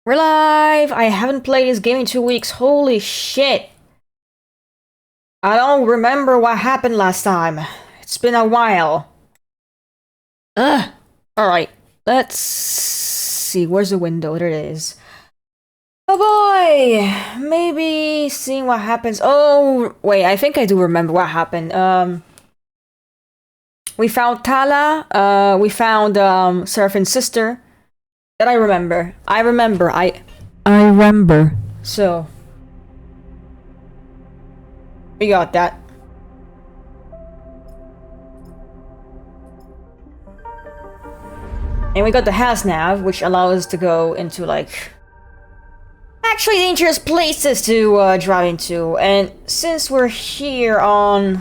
We're live! I haven't played this game in 2 weeks. Holy shit! I don't remember what happened last time. It's been a while. Ugh! Alright, let's see. Where's the window? There it is. Oh boy! Maybe seeing what happens. Oh, wait, I think I do remember what happened. We found Tala. We found, Seraphine's sister. That I remember. I remember. So. We got that. And we got the HasNav, which allows us to go into, like, actually dangerous places to drive into. And since we're here on,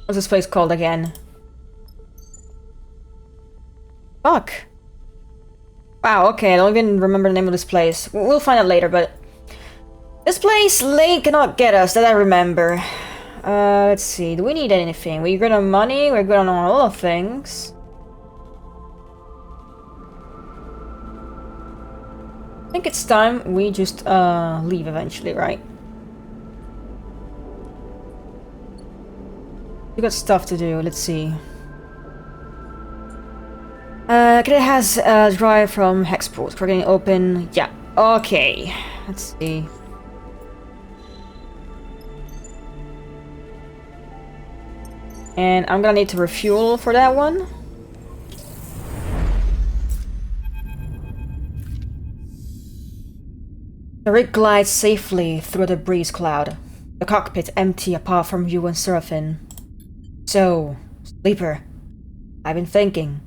what's this place called again? Fuck. Wow, okay, I don't even remember the name of this place. We'll find out later, but this place, Lane cannot get us, that I remember. Let's see, do we need anything? We're good on money, we're good on all of things. I think it's time we just, leave eventually, right? We got stuff to do, let's see. It has a drive from Hexport. We're getting open. Yeah. Okay. Let's see. And I'm gonna need to refuel for that one. The rig glides safely through the breeze cloud. The cockpit empty apart from you and Seraphine. So, Sleeper, I've been thinking.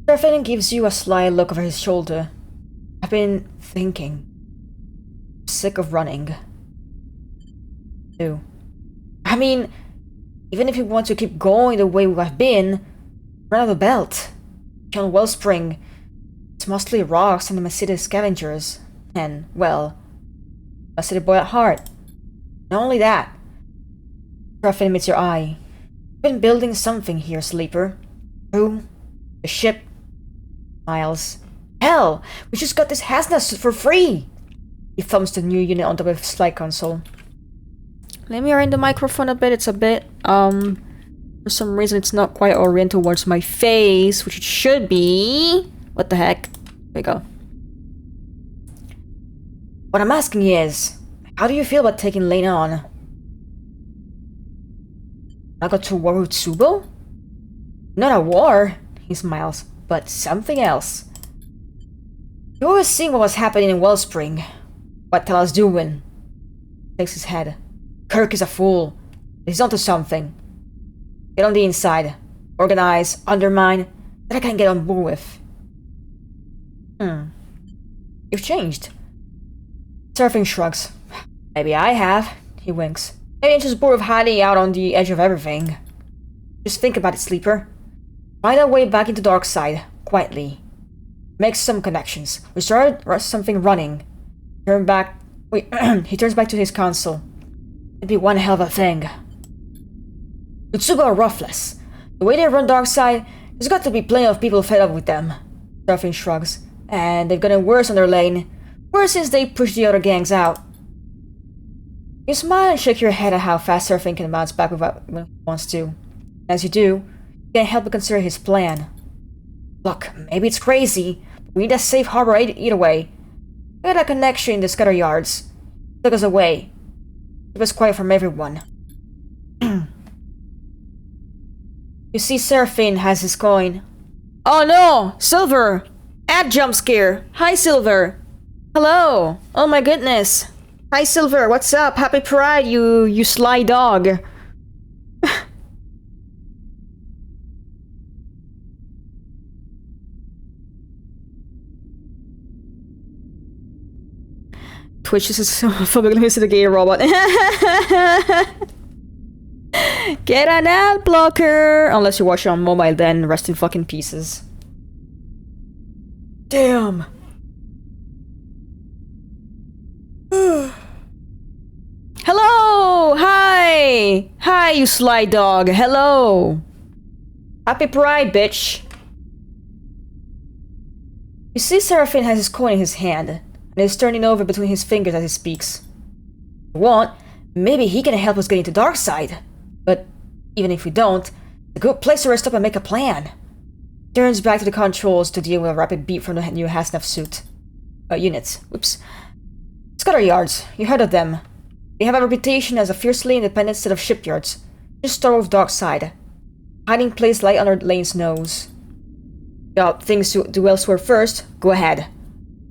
Seraphine gives you a sly look over his shoulder. I've been thinking. I'm sick of running. Too. I mean, even if you want to keep going the way we've been, run out of the belt. On Wellspring, it's mostly rocks and the city scavengers. And, well, a city boy at heart. Not only that, Seraphine meets your eye. You've been building something here, Sleeper. True. The ship. Miles. Hell! We just got this HasNav suit for free! He thumbs the new unit on the flight console. Let me arrange the microphone a bit. It's a bit, for some reason it's not quite oriented towards my face, which it should be. What the heck? There we go. What I'm asking is, how do you feel about taking Lane on? I got to war with Tsubo? Not a war, he smiles, but something else. You always seen what was happening in Wellspring. What Tala's doing? Shakes his head. Kirk is a fool. He's onto something. Get on the inside. Organize, undermine, that I can get on board with. You've changed. Surfing shrugs. Maybe I have. He winks. Maybe I'm just bored of hiding out on the edge of everything. Just think about it, Sleeper. Find our way back into the dark side, quietly. Make some connections. We start something running. Turn back. Wait, he turns back to his console. It'd be one hell of a thing. Utsuba are ruthless. The way they run dark side, there's got to be plenty of people fed up with them. Surfing shrugs. And they've gotten worse on their lane. Worse since they pushed the other gangs out. You smile and shake your head at how fast Surfing can bounce back when he wants to. As you do, you can't help but consider his plan. Look, maybe it's crazy, but we need a safe harbor either way. We got a connection in the scatter yards. Took us away. Keep us quiet from everyone. You see Seraphine has his coin. Oh no! Silver! Ad jump scare! Hi, Silver! Hello! Oh my goodness! Hi, Silver, what's up? Happy Pride, you sly dog! Twitch is so publicly to the gay robot. Get an ad blocker! Unless you watch it on mobile, then rest in fucking pieces. Damn! Hello! Hi! Hi, you sly dog. Hello! Happy Pride, bitch! You see Seraphine has his coin in his hand, and is turning over between his fingers as he speaks. If you want, maybe he can help us get into Darkside. But even if we don't, it's a good place to rest up and make a plan. Turns back to the controls to deal with a rapid beep from the new Hasnaf suit. Units. Whoops. Scudder yards. You heard of them. They have a reputation as a fiercely independent set of shipyards. Just start with Darkside. Hiding place light under Lane's nose. Got things to do elsewhere first? Go ahead.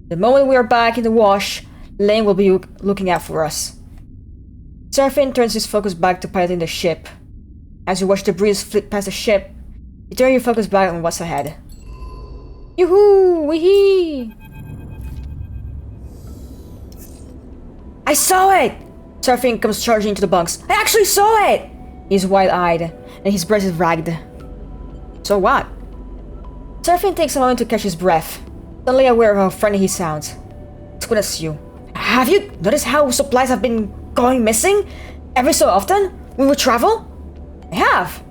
The moment we are back in the wash, Lane will be looking out for us. Seraphine turns his focus back to piloting the ship. As you watch the breeze flit past the ship, you turn your focus back on what's ahead. Yoo-hoo! Wee-hee! I saw it! Seraphine comes charging into the bunks. I actually saw it! He's wide-eyed, and his breast is ragged. So what? Seraphine takes a moment to catch his breath, suddenly aware of how friendly he sounds. Squints you. Have you noticed how supplies have been going missing? Every so often? When we travel? I have.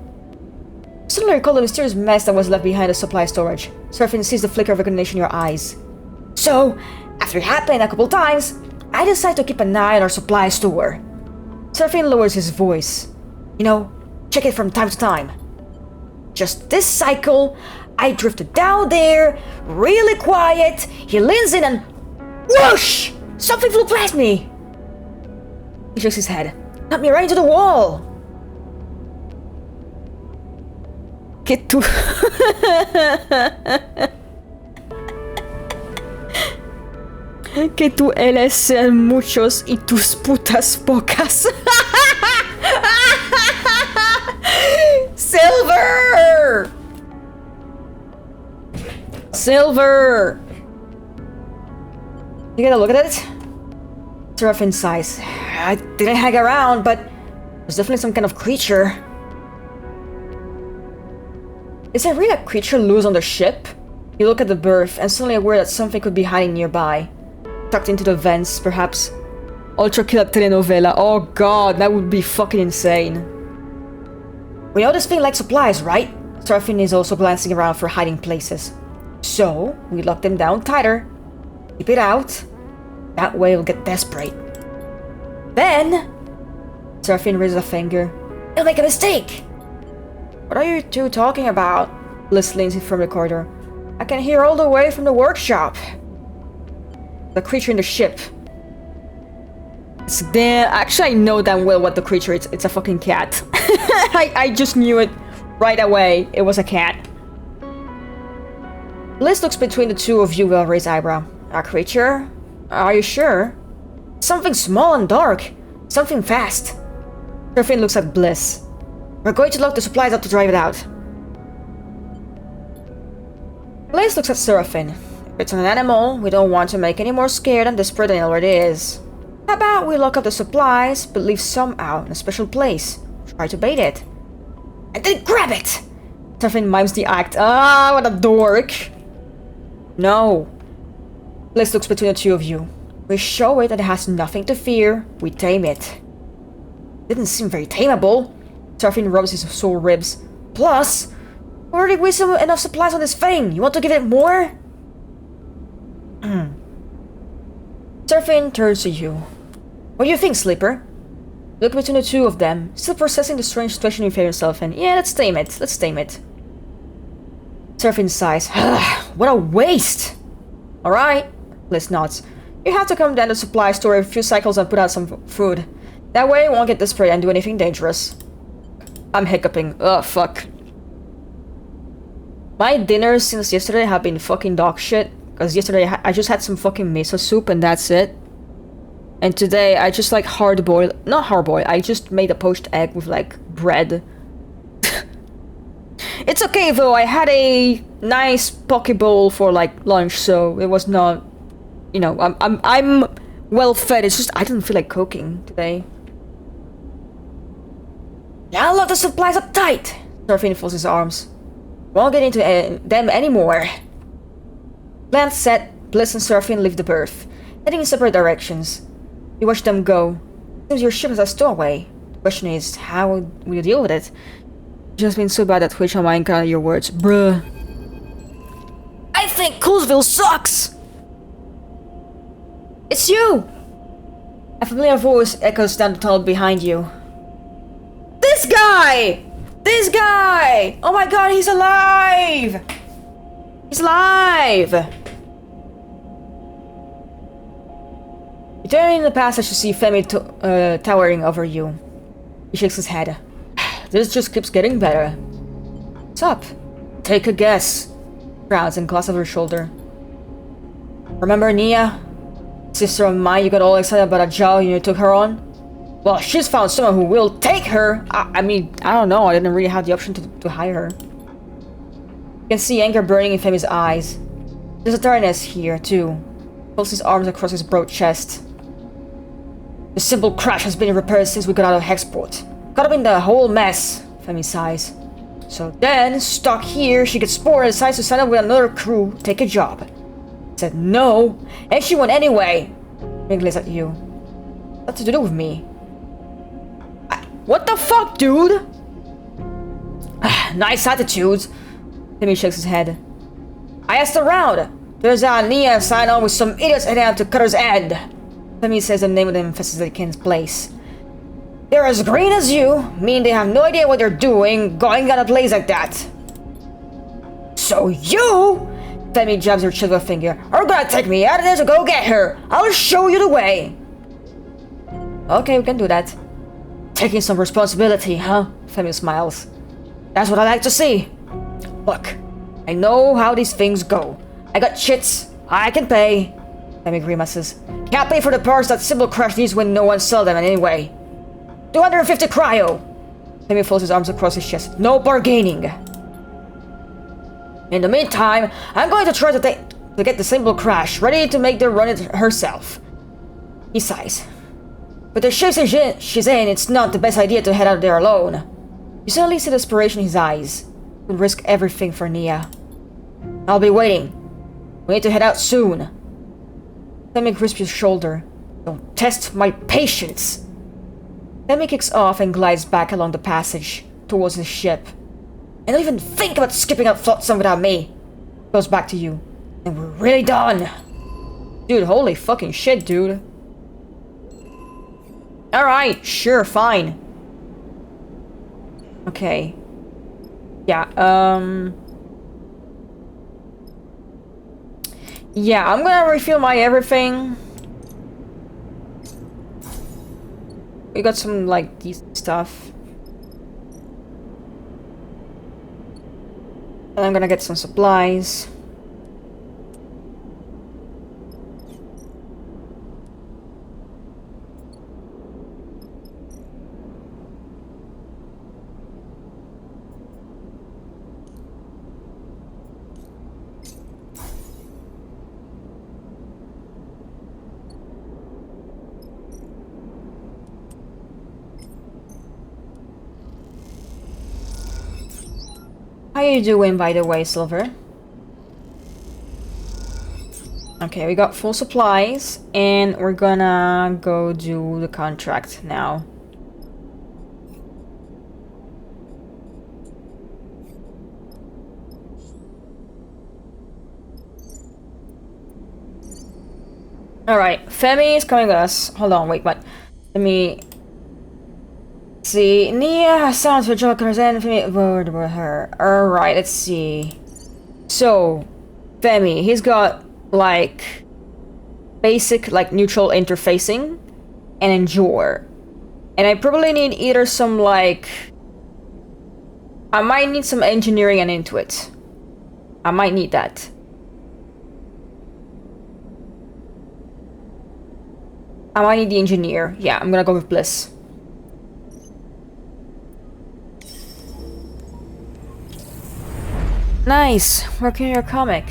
Suddenly recall the mysterious mess that was left behind the supply storage. Seraphine sees the flicker of recognition in your eyes. So, after it happened a couple times, I decided to keep an eye on our supply store. Seraphine lowers his voice. You know, check it from time to time. Just this cycle, I drifted down there, really quiet. He leans in and whoosh! Something flew past me. He shakes his head. Knocked me right into the wall. Que tu... que tú eres muchos y tus putas pocas. Silver! Silver! You get a look at it? It's rough in size. I didn't hang around, but there's definitely some kind of creature. Is there really a creature loose on the ship? You look at the berth and suddenly aware that something could be hiding nearby. Tucked into the vents, perhaps. Ultra killer telenovela. Oh god, that would be fucking insane. We know this thing likes supplies, right? Seraphine is also glancing around for hiding places. So, we lock them down tighter. Keep it out. That way we'll get desperate. Then... Seraphine raises a finger. It'll make a mistake! What are you two talking about? Bliss leans in from the corridor. I can hear all the way from the workshop. The creature in the ship. It's damn... Actually, I know damn well what the creature is. It's a fucking cat. I just knew it right away. It was a cat. Bliss looks between the two of you with a raised eyebrow. A creature? Are you sure? Something small and dark. Something fast. Seraphine looks at Bliss. We're going to lock the supplies up to drive it out. Bliss looks at Seraphine. If it's an animal, we don't want to make any more scared and desperate than it already is. How about we lock up the supplies, but leave some out in a special place? Try to bait it. And then grab it! Seraphine mimes the act. Ah, what a dork! No. Bliss looks between the two of you. We show it that it has nothing to fear. We tame it. Didn't seem very tameable. Seraphine rubs his sore ribs. Plus, we already wasted enough supplies on this thing. You want to give it more? Seraphine turns to you. What do you think, Sleeper? Look between the two of them, still processing the strange situation you fear yourself in. Yeah, let's tame it. Let's tame it. Seraphine sighs. What a waste! Alright. Bliss nods. You have to come down to the supply store a few cycles and put out some food. That way you won't get desperate and do anything dangerous. I'm hiccuping. Ugh, fuck. My dinners since yesterday have been fucking dog shit. Because yesterday I just had some fucking miso soup and that's it. And today I just like hard boil. Not hard boil. I just made a poached egg with like bread. It's okay though. I had a nice poke bowl for like lunch, so it was not. You know, I'm well fed. It's just I didn't feel like cooking today. Now lock the supplies up tight. Seraphine folds his arms. Won't get into them anymore. Plan set. Bliss and Seraphine leave the berth, heading in separate directions. You watch them go. Seems your ship has a stowaway. The question is, how will you deal with it? You've just been so bad at which I'm mind your words. Bruh. I think Schoolsville sucks! It's you! A familiar voice echoes down the tunnel behind you. This guy! This guy! Oh my god, he's alive! He's alive! You turn in the passage to see Femi towering over you. He shakes his head. This just keeps getting better. What's up? Take a guess. Frowns and glances over her shoulder. Remember Nia? Sister of mine you got all excited about a job and you took her on? Well, she's found someone who will take her! I mean, I don't know, I didn't really have the option to hire her. You can see anger burning in Femi's eyes. There's a tiredness here, too. He pulls his arms across his broad chest. The simple crash has been repaired since we got out of Hexport. Caught up in the whole mess, Femi sighs. So then, stuck here, she gets bored and decides to sign up with another crew, take a job. I said no, and she went anyway. He glares at you. What's to do with me? What the fuck, dude? Nice attitude. Timmy shakes his head. I asked around. There's a Nia sign on with some idiots heading out to Cutter's End. Timmy says the name of the emphasis they can't place. They're as green as you, mean they have no idea what they're doing, going at a place like that. So you, Timmy jabs her chin with a finger, are gonna take me out of there to go get her. I'll show you the way. Okay, we can do that. Taking some responsibility, huh? Femi smiles. That's what I like to see. Look, I know how these things go. I got chits. I can pay. Femi grimaces. Can't pay for the parts that Sybil Crash needs when no one sells them anyway. 250 cryo. Femi folds his arms across his chest. No bargaining. In the meantime, I'm going to try to get the Sybil Crash ready to make the run it herself. He sighs. But the shape she's in, it's not the best idea to head out there alone. You suddenly see desperation in his eyes. He'll risk everything for Nia. I'll be waiting. We need to head out soon. Femi grasps his shoulder. Don't test my patience. Femi kicks off and glides back along the passage towards the ship. And don't even think about skipping out Flotsam without me. Goes back to you. And we're really done. Dude, holy fucking shit, dude. Alright, sure, fine. Okay. Yeah, yeah, I'm gonna refill my everything. We got some, like, decent stuff. And I'm gonna get some supplies. How you doing, by the way, Silver? Okay, we got full supplies, and we're gonna go do the contract now. Alright, Femi is coming with us. Hold on, wait, what? Let me... see, Nia sounds for Jokers and Femi word with her. Alright, let's see. So, Femi, he's got like basic like neutral interfacing and endure. And I probably need either some like I might need some engineering and intuit. I might need that. I might need the engineer. Yeah, I'm gonna go with Bliss. Nice! Working your comic.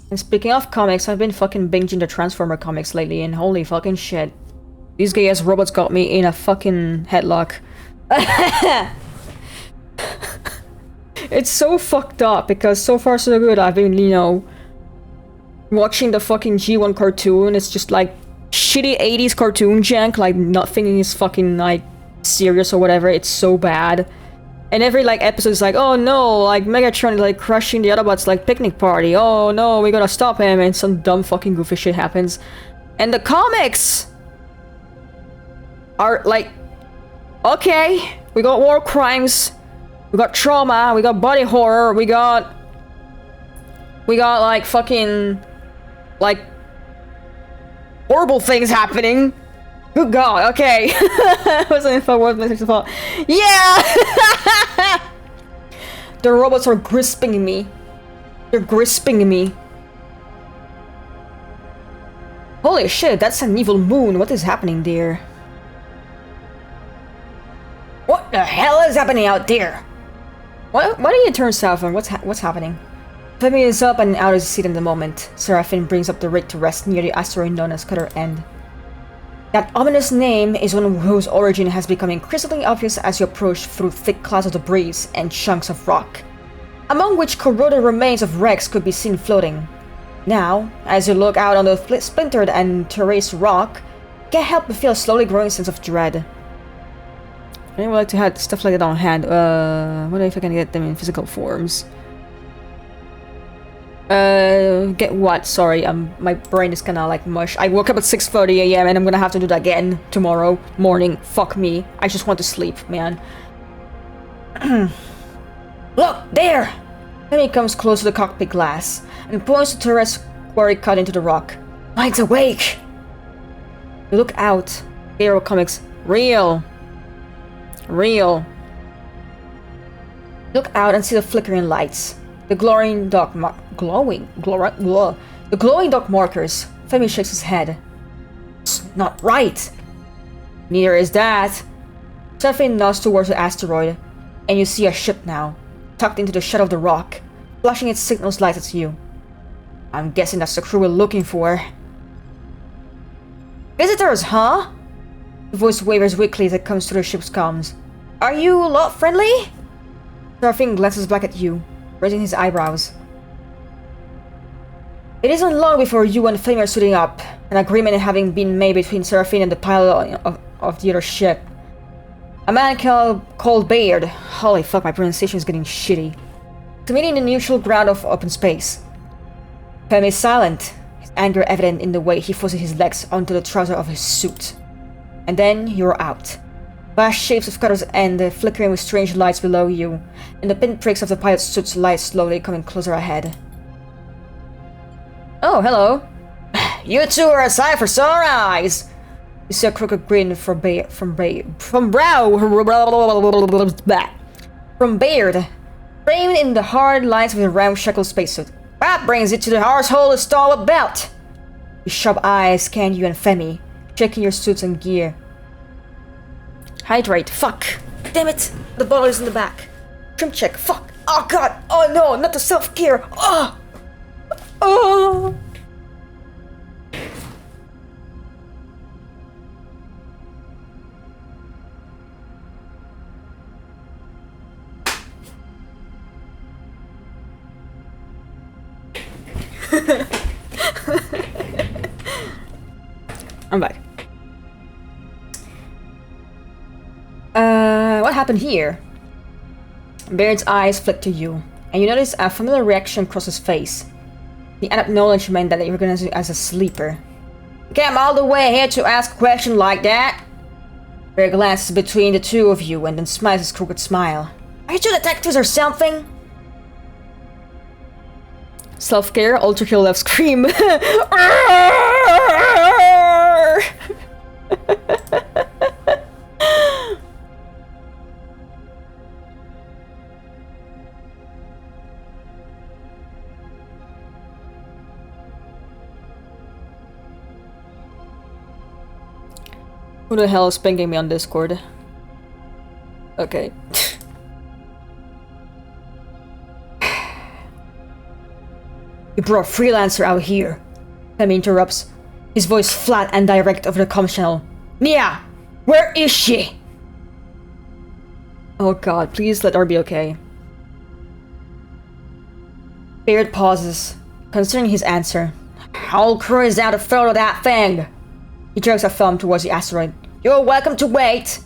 And speaking of comics, I've been fucking binging the Transformer comics lately, and holy fucking shit. These gay-ass robots got me in a fucking headlock. It's so fucked up, because so far so good. I've been, you know, watching the fucking G1 cartoon. It's just like shitty 80s cartoon jank, like nothing is fucking like serious or whatever. It's so bad. And every like episode is like, oh no, like Megatron is like crushing the Autobots like picnic party. Oh no, we gotta stop him, and some dumb fucking goofy shit happens. And the comics are like, okay, we got war crimes, we got trauma, we got body horror, we got like fucking like horrible things happening. Good God, okay. Wasn't if I was message fault. Yeah! The robots are grasping me. They're grasping me. Holy shit, that's an evil moon. What is happening there? What the hell is happening out there? Why do you turn south and what's happening? Femi is up and out of his seat in the moment. Seraphine brings up the rig to rest near the asteroid known as Cutter End. That ominous name is one whose origin has become increasingly obvious as you approach through thick clouds of debris and chunks of rock, among which corroded remains of wrecks could be seen floating. Now, as you look out on the splintered and terraced rock, you can't help but feel a slowly growing sense of dread. I would like to have stuff like that on hand. What if I can get them in physical forms? Get what? Sorry, my brain is kinda like mush. I woke up at 6:30 AM and I'm gonna have to do that again tomorrow morning. Fuck me. I just want to sleep, man. Look, there! Then he comes close to the cockpit glass and points to Tourette's quarry cut into the rock. Mine's awake! You look out. Hero Comics. Real. Real. Look out and see the flickering lights. The glowing dock markers. Femi shakes his head. It's not right. Neither is that. Seraphine nods towards the asteroid, and you see a ship now, tucked into the shadow of the rock, flashing its signals lights at you. I'm guessing that's the crew we're looking for. Visitors, huh? The voice wavers weakly as it comes through the ship's comms. Are you lot friendly? Seraphine glances back at you, raising his eyebrows. It isn't long before you and Femi are suiting up, an agreement having been made between Seraphine and the pilot of the other ship. A man called Bayard. Holy fuck, my pronunciation is getting shitty. To meet in the neutral ground of open space. Femi is silent, his anger evident in the way he forces his legs onto the trouser of his suit. And then you're out. Vast shapes of Cutter's End flickering with strange lights below you, and the pinpricks of the pilot's suit's light slowly coming closer ahead. Oh, hello. You two are a sight for sore eyes. You see a crooked grin from Bayard, framed in the hard lines of his ramshackle spacesuit. That brings it to the arsehole of Starward belt. His sharp eyes scan you and Femi, checking your suits and gear. Hydrate. Fuck. Damn it. The bottle is in the back. Trim check. Fuck. Oh god. Oh no. Not the self-care. Oh. Oh. I'm back. What happened here? Baird's eyes flick to you, and you notice a familiar reaction across his face. The acknowledgement that you recognize you as a sleeper. You came all the way here to ask a question like that? Baird glances between the two of you and then smiles his crooked smile. Are you two detectives or something? Self-care, ultra kill left scream. Who the hell is pinging me on Discord? Okay. You brought a freelancer out here. Femi interrupts, his voice flat and direct over the comm channel. Nia! Where is she? Oh god, please let her be okay. Baird pauses, considering his answer. Whole crew is out to follow that thing. He jerks a thumb towards the asteroid. You're welcome to wait!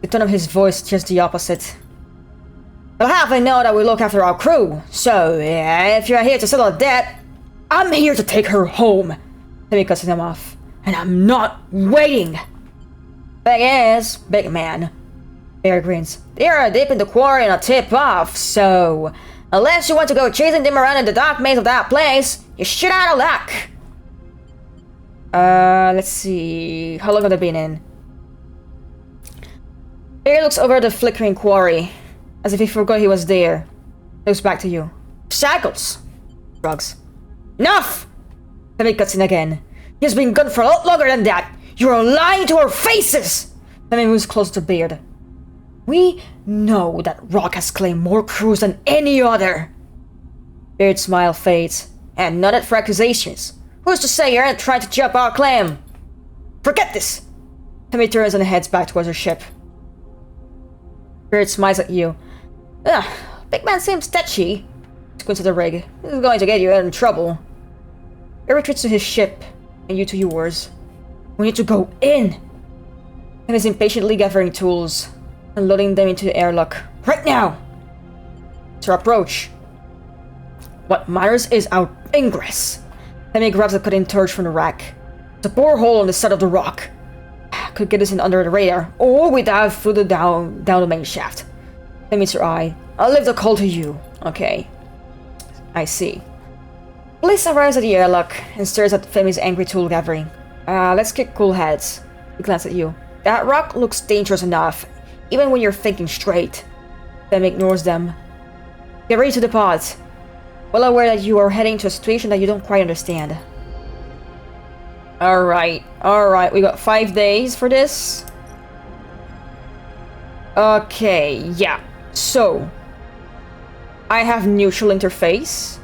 The tone of his voice is just the opposite. But half I know that we look after our crew, so if you're here to settle a debt, I'm here to take her home. Femi cuts him off, and I'm not waiting. Thing is, big man, Bear grins, they're deep in the quarry and a tip off, so unless you want to go chasing them around in the dark maze of that place, you're shit out of luck. Let's see, how long have they been in? Bear looks over the flickering quarry, as if he forgot he was there. Looks back to you. Shackles! Shrugs. Enough! Femi cuts in again. He has been gone for a lot longer than that! You're lying to our faces! Femi moves closer to Beard. We know that Rock has claimed more crews than any other! Beard's smile fades, and nodded for accusations. Who's to say you aren't trying to jump our claim? Forget this! Femi turns and heads back towards her ship. Beard smiles at you. Ugh, big man seems sketchy. Squints at the rig. This is going to get you in trouble. He retreats to his ship, and you to yours. We need to go in! He is impatiently gathering tools, and loading them into the airlock. Right now! To approach. What matters is our ingress. Femi grabs a cutting torch from the rack. It's a borehole on the side of the rock. Could get us in under the radar, or we'd dive further down the main shaft. Femi meets her eye. I'll leave the call to you. Okay. I see. Bliss arrives at the airlock and stares at Femi's angry tool gathering. Let's kick cool heads. He glances at you. That rock looks dangerous enough, even when you're thinking straight. Femi ignores them. Get ready to depart. Well aware that you are heading to a situation that you don't quite understand. Alright, we got 5 days for this. Okay, yeah. So, I have neutral interface.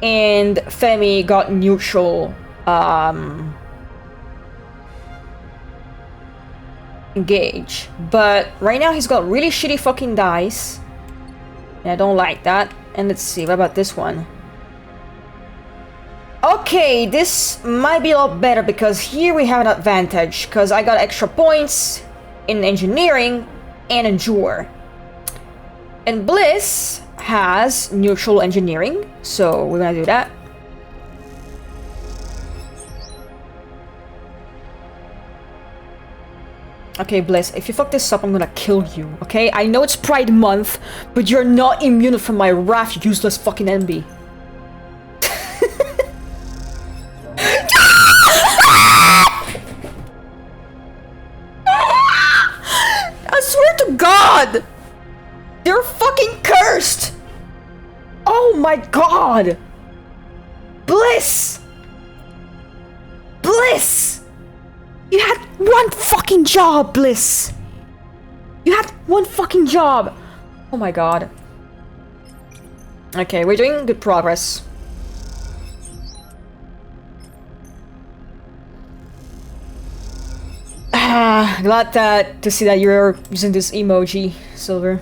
And Femi got neutral, engage. But right now he's got really shitty fucking dice. And I don't like that. And let's see, what about this one? Okay, this might be a lot better because here we have an advantage. Because I got extra points in engineering and endure. And Bliss has neutral engineering, so we're gonna do that. Okay, Bliss, if you fuck this up, I'm gonna kill you, okay? I know it's Pride Month, but you're not immune from my wrath, useless fucking envy. I swear to God! They're fucking cursed! Oh my God! Bliss! Bliss! You had one fucking job, Bliss! You had one fucking job! Oh my God. Okay, we're doing good progress. Glad to see that you're using this emoji, Silver.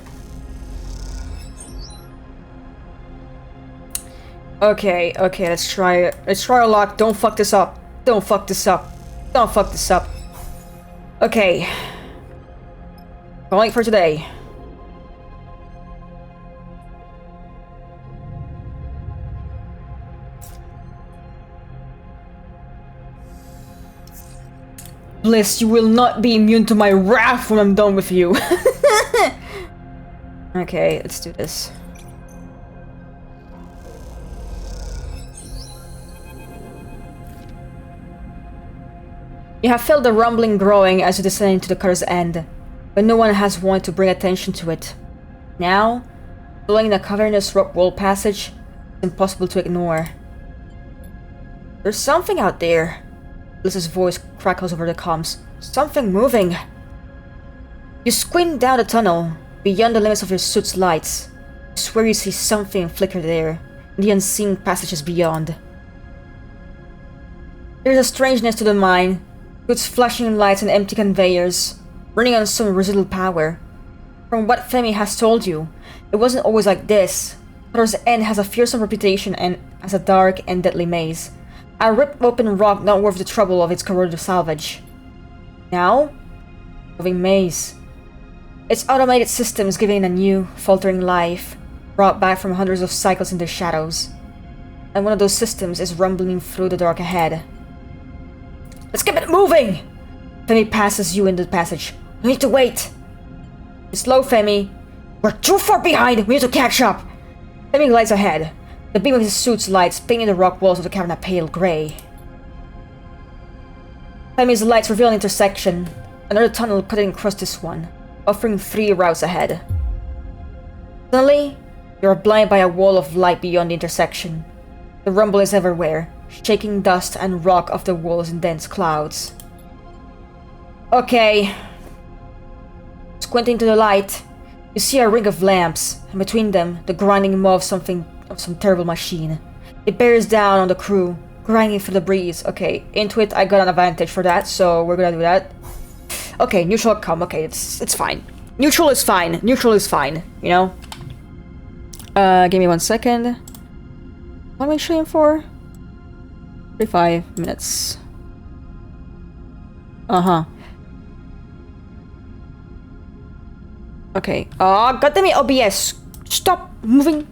Okay, let's try it. Let's try our luck. Don't fuck this up. Don't fuck this up. Don't fuck this up. Okay. Calling for today. Bliss, you will not be immune to my wrath when I'm done with you. Okay, let's do this. You have felt the rumbling growing as you descend into the cutter's end, but no one has wanted to bring attention to it. Now, following the cavernous rock wall passage, it's impossible to ignore. There's something out there. Bliss's voice crackles over the comms. Something moving. You squint down the tunnel, beyond the limits of your suit's lights. You swear you see something flicker there, in the unseen passages beyond. There's a strangeness to the mine, with its flashing lights and empty conveyors, running on some residual power. From what Femi has told you, it wasn't always like this. Cutter's End has a fearsome reputation and as a dark and deadly maze. A ripped open rock not worth the trouble of its corroded salvage. Now, moving maze. Its automated systems giving it a new, faltering life, brought back from hundreds of cycles in the shadows. And one of those systems is rumbling through the dark ahead. Let's keep it moving! Femi passes you in the passage. We need to wait. It's slow, Femi. We're too far behind. We need to catch up. Femi glides ahead. The beam of his suit's lights painting the rock walls of the cavern a pale gray. Femi's lights reveal an intersection. Another tunnel cutting across this one, offering 3 routes ahead. Suddenly, you are blinded by a wall of light beyond the intersection. The rumble is everywhere, shaking dust and rock off the walls in dense clouds. Okay. Squinting to the light, you see a ring of lamps, and between them, the grinding maw of some terrible machine. It bears down on the crew, grinding through the breeze. Okay, into it, I got an advantage for that, so we're gonna do that. Okay, neutral outcome. Okay, it's fine. Neutral is fine. Neutral is fine, you know? Give me 1 second. What am I shooting for? 35 minutes. Uh-huh. Okay. Oh, goddamn it, OBS! Stop moving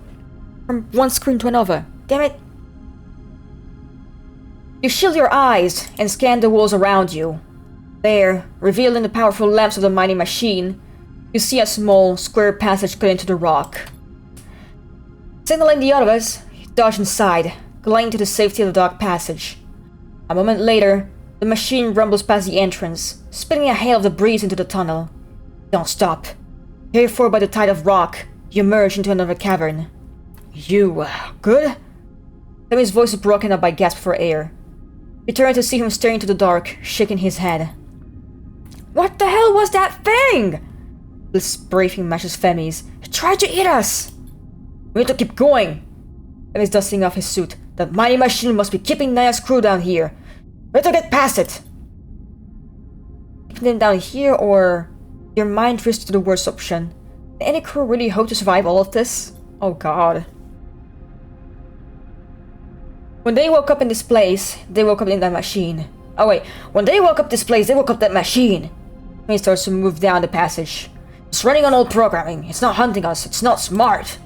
from one screen to another. Damn it. You shield your eyes and scan the walls around you. There, revealed in the powerful lamps of the mighty machine, you see a small, square passage cut into the rock. Signaling the others, you dodge inside, gliding to the safety of the dark passage. A moment later, the machine rumbles past the entrance, spitting a hail of the breeze into the tunnel. Don't stop. Carried forward by the tide of rock, you emerge into another cavern. You, good? Femi's voice is broken up by gasps for air. You turn to see him staring into the dark, shaking his head. What the hell was that thing? This briefing matches Femi's. It tried to eat us! We need to keep going! Femi's dusting off his suit. The mighty machine must be keeping Naya's crew down here. We have to get past it! Keeping them down here, or... Your mind drifts to the worst option. Did any crew really hope to survive all of this? Oh god. When they woke up in this place, they woke up in that machine. Oh wait, when they woke up this place, they woke up that machine! He starts to move down the passage. It's running on old programming. It's not hunting us. It's not smart.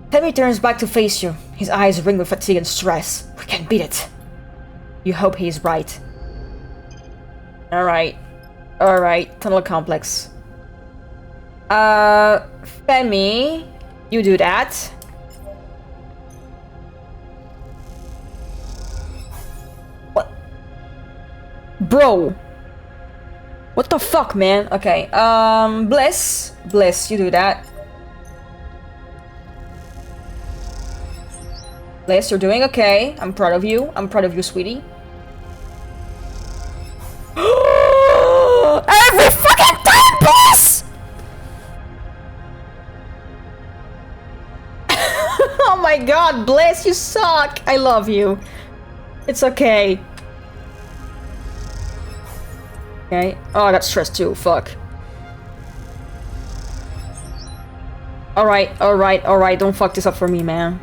Femi turns back to face you. His eyes ring with fatigue and stress. We can beat it. You hope he is right. Alright. Alright. Tunnel complex. Femi, you do that. What? Bro. What the fuck, man? Okay, Bliss. Bliss, you do that. Bliss, you're doing okay. I'm proud of you. I'm proud of you, sweetie. Every fucking time, Bliss! Oh my god, Bliss, you suck. I love you. It's okay. Okay. Oh, I got stressed too. Fuck. Alright, alright, alright. Don't fuck this up for me, man.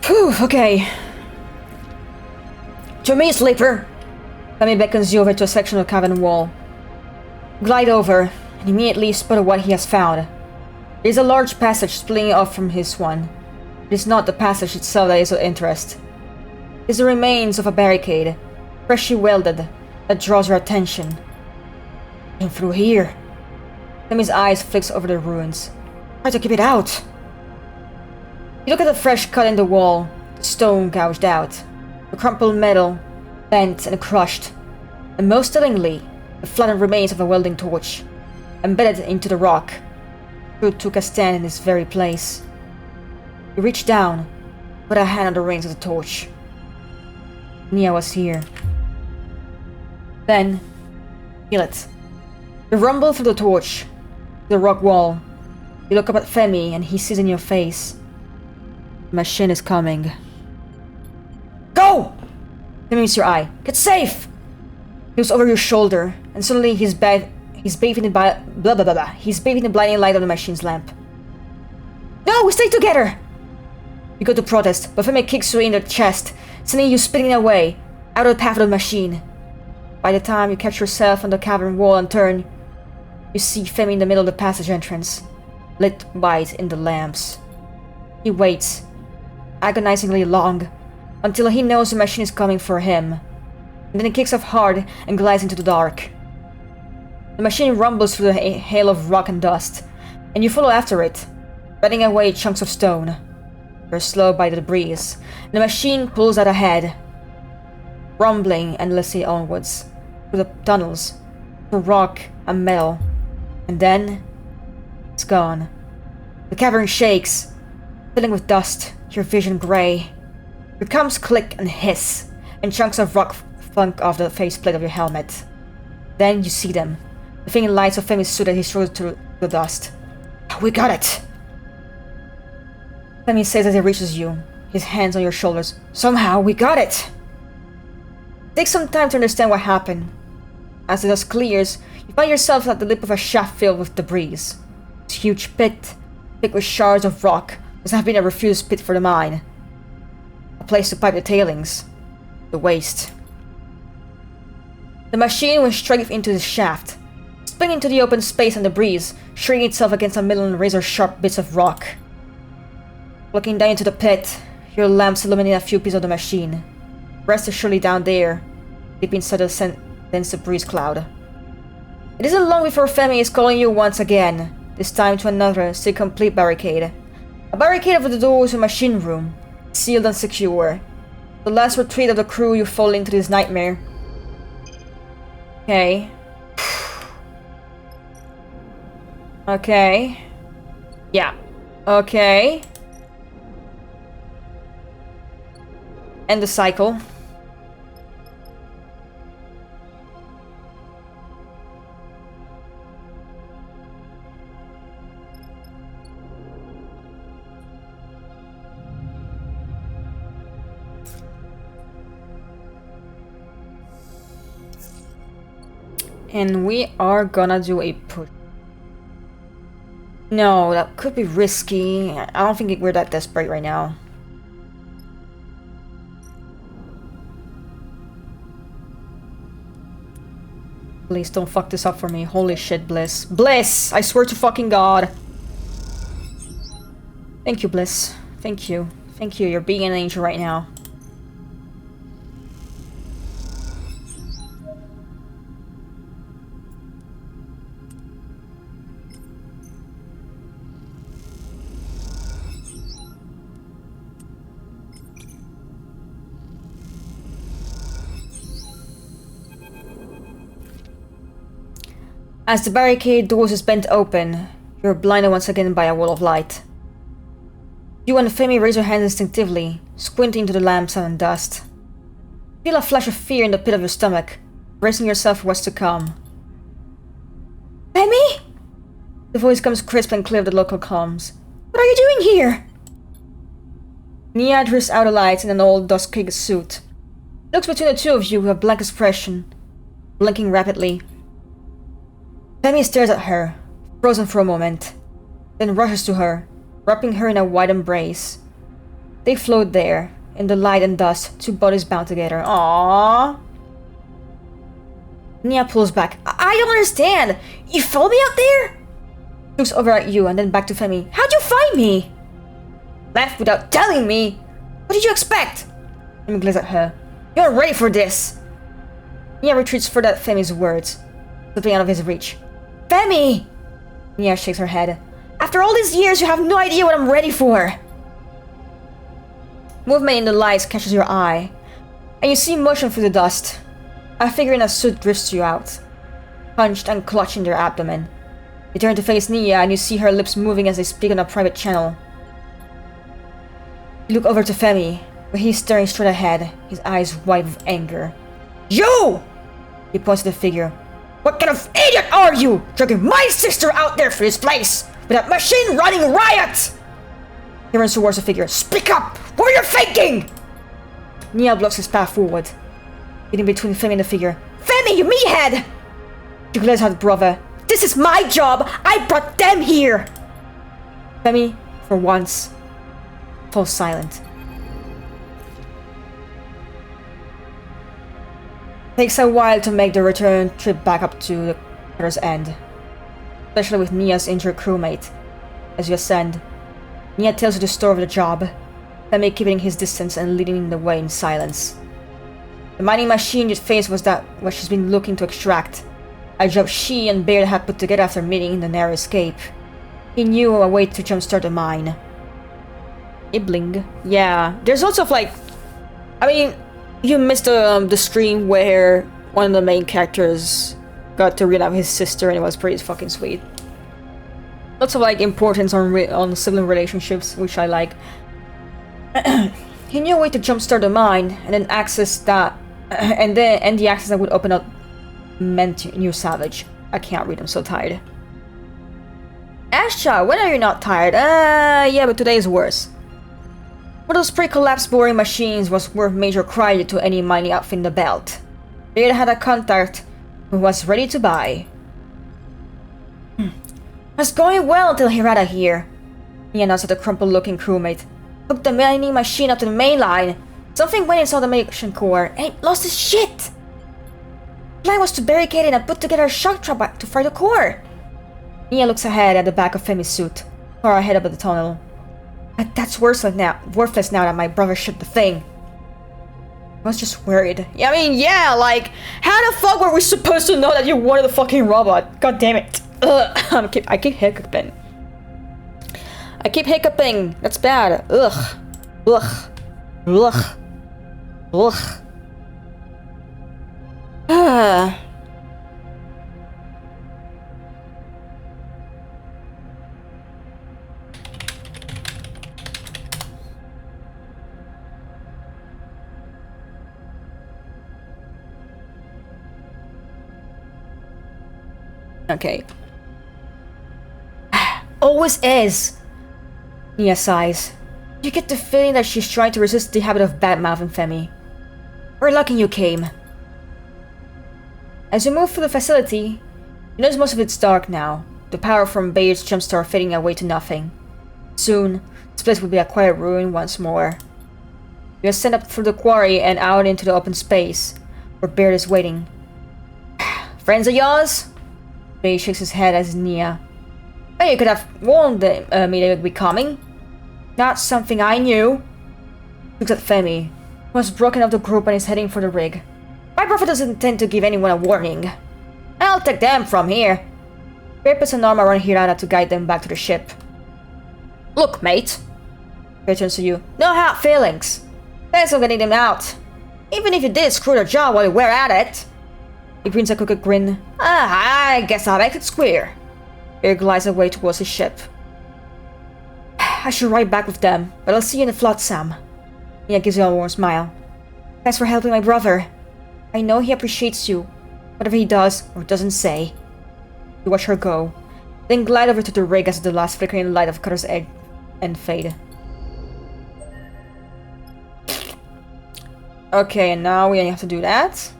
Whew, okay. To me, sleeper! Femi beckons you over to a section of the cavern wall. Glide over, and immediately spot what he has found. There is a large passage splitting off from his one. It is not the passage itself that is of interest. It is the remains of a barricade, freshly welded, that draws your attention. And through here. Femi's eyes flicks over the ruins. Try to keep it out. You look at the fresh cut in the wall, the stone gouged out, the crumpled metal, bent and crushed, and most tellingly, the flattened remains of a welding torch, embedded into the rock. Who took a stand in this very place. You reach down, put a hand on the reins of the torch. Nia was here. Then, feel it. You rumble through the torch, the rock wall. You look up at Femi and he sees in your face. The machine is coming. Go! Femi meets your eye. Get safe! He looks over your shoulder, and suddenly he's bathed in the He's bathed in the blinding light of the machine's lamp. No, we stay together! You go to protest, but Femi kicks you in the chest, sending you spinning away, out of the path of the machine. By the time you catch yourself on the cavern wall and turn, you see Femi in the middle of the passage entrance, lit white in the lamps. He waits, agonizingly long, until he knows the machine is coming for him, and then he kicks off hard and glides into the dark. The machine rumbles through the hail of rock and dust, and you follow after it, batting away chunks of stone. You're slowed by the breeze, and the machine pulls out ahead, rumbling endlessly onwards, through the tunnels, through rock and metal, and then it's gone. The cavern shakes, filling with dust, your vision grey. Your comms click and hiss, and chunks of rock flunk off the faceplate of your helmet. Then you see them, the faint lights of Femi's suit as he strolls through the dust. We got it! Femi says as he reaches you, his hands on your shoulders. Somehow, we got it! It takes some time to understand what happened. As the dust clears, you find yourself at the lip of a shaft filled with debris. This huge pit, thick with shards of rock, must have been a refuse pit for the mine. A place to pipe the tailings. The waste. The machine went straight into the shaft, spinning into the open space and the breeze, shrinking itself against a million razor-sharp bits of rock. Looking down into the pit, your lamps illuminate a few pieces of the machine. Rest assuredly down there, deep inside the dense debris cloud. It isn't long before Femi is calling you once again, this time to another, still complete barricade. A barricade over the door to a machine room, sealed and secure. The last retreat of the crew, you fall into this nightmare. Okay. Okay. Yeah. Okay. End the cycle. And we are gonna do a push. No, that could be risky. I don't think we're that desperate right now. Please don't fuck this up for me. Holy shit, Bliss. Bliss! I swear to fucking God. Thank you, Bliss. Thank you. Thank you. You're being an angel right now. As the barricade doors is bent open, you're blinded once again by a wall of light. You and Femi raise your hands instinctively, squinting into the lamps and dust. Feel a flash of fear in the pit of your stomach, bracing yourself for what's to come. Femi? The voice comes crisp and clear of the local comms. What are you doing here? Nia drifts out of light in an old dust-caked suit. Looks between the two of you with a blank expression, blinking rapidly. Femi stares at her, frozen for a moment, then rushes to her, wrapping her in a wide embrace. They float there, in the light and dust, two bodies bound together. Aww. Nia pulls back. I don't understand! You followed me out there? Looks over at you and then back to Femi. How'd you find me? Left without telling me? What did you expect? Femi glares at her. You're ready for this! Nia retreats further at Femi's words, slipping out of his reach. Femi! Nia shakes her head. After all these years, you have no idea what I'm ready for! Movement in the lights catches your eye, and you see motion through the dust. A figure in a suit drifts you out, hunched and clutching their abdomen. You turn to face Nia, and you see her lips moving as they speak on a private channel. You look over to Femi, where he's staring straight ahead, his eyes wide with anger. You! He points to the figure. What kind of idiot are you, dragging my sister out there for this place, with that machine running riot? He runs towards the figure. Speak up! What are you thinking? Nia blocks his path forward, getting between Femi and the figure. Femi, you meathead! She glares at brother. This is my job! I brought them here! Femi, for once, falls silent. Takes a while to make the return trip back up to the crater's end, especially with Nia's injured crewmate. As you ascend, Nia tells you the story of the job, Femi keeping his distance and leading the way in silence. The mining machine you'd faced was what she's been looking to extract, a job she and Baird had put together after meeting in the narrow escape. He knew a way to jumpstart the mine. Ibling. Yeah, there's lots of like... I mean, you missed the stream where one of the main characters got to realize his sister, and it was pretty fucking sweet. Lots of like importance on sibling relationships, which I like. He knew a way to jumpstart the mine, and then access that, and the access that would open up meant new Savage. I can't read, I'm so tired. Astra, when are you not tired? Yeah, but today is worse. One of those pre-collapsed boring machines was worth major credit to any mining outfit in the belt. They had a contact who was ready to buy. Was going well until he ran out here, he announced to the crumpled-looking crewmate. Hooked the mining machine up to the main line. Something went inside the mission core, and he lost his shit. The plan was to barricade it and put together a shock trap to fire the core. Nia looks ahead at the back of Femi's suit, far ahead of the tunnel. But that's worthless now that my brother shot the thing. I was just worried. I mean, yeah, like, how the fuck were we supposed to know that you wanted the fucking robot? God damn it. Ugh. I keep hiccuping. That's bad. Ugh. Ugh. Ugh. Ugh. Okay. Always is. Nia sighs. You get the feeling that she's trying to resist the habit of bad-mouthing Femi. We're lucky you came. As you move through the facility, you notice most of it's dark now, the power from Baird's jumpstart fading away to nothing. Soon, this place will be a quiet ruin once more. You ascend up through the quarry and out into the open space, where Baird is waiting. Friends of yours? Baird shakes his head as Nia. Oh, you could have warned me they would be coming. Not something I knew. Looks at Femi, who has broken up the group and is heading for the rig. My prophet doesn't intend to give anyone a warning. I'll take them from here. Baird puts an arm around Hirana to guide them back to the ship. Look, mate. Baird turns to you. No hard feelings. Thanks for getting them out. Even if you did screw the job while you were at it. He grins a crooked grin. I guess I'll make it square. Baird glides away towards his ship. I should ride back with them, but I'll see you in the flotsam. Nia gives you a warm smile. Thanks for helping my brother. I know he appreciates you, whatever he does or doesn't say. You watch her go, then glide over to the rig as the last flickering light of Cutter's edge and fade. Okay, and now we have to do that.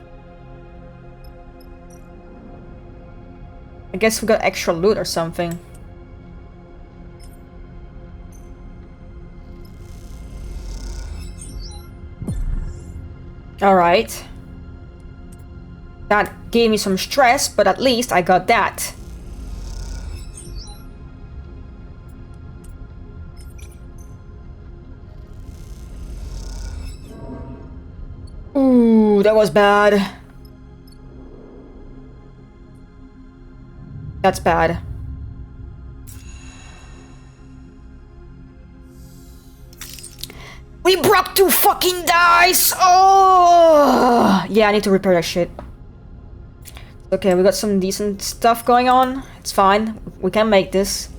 I guess we got extra loot or something. Alright. That gave me some stress, but at least I got that. Ooh, that was bad. That's bad. We broke 2 fucking dice! Oh! Yeah, I need to repair that shit. Okay, we got some decent stuff going on. It's fine. We can make this.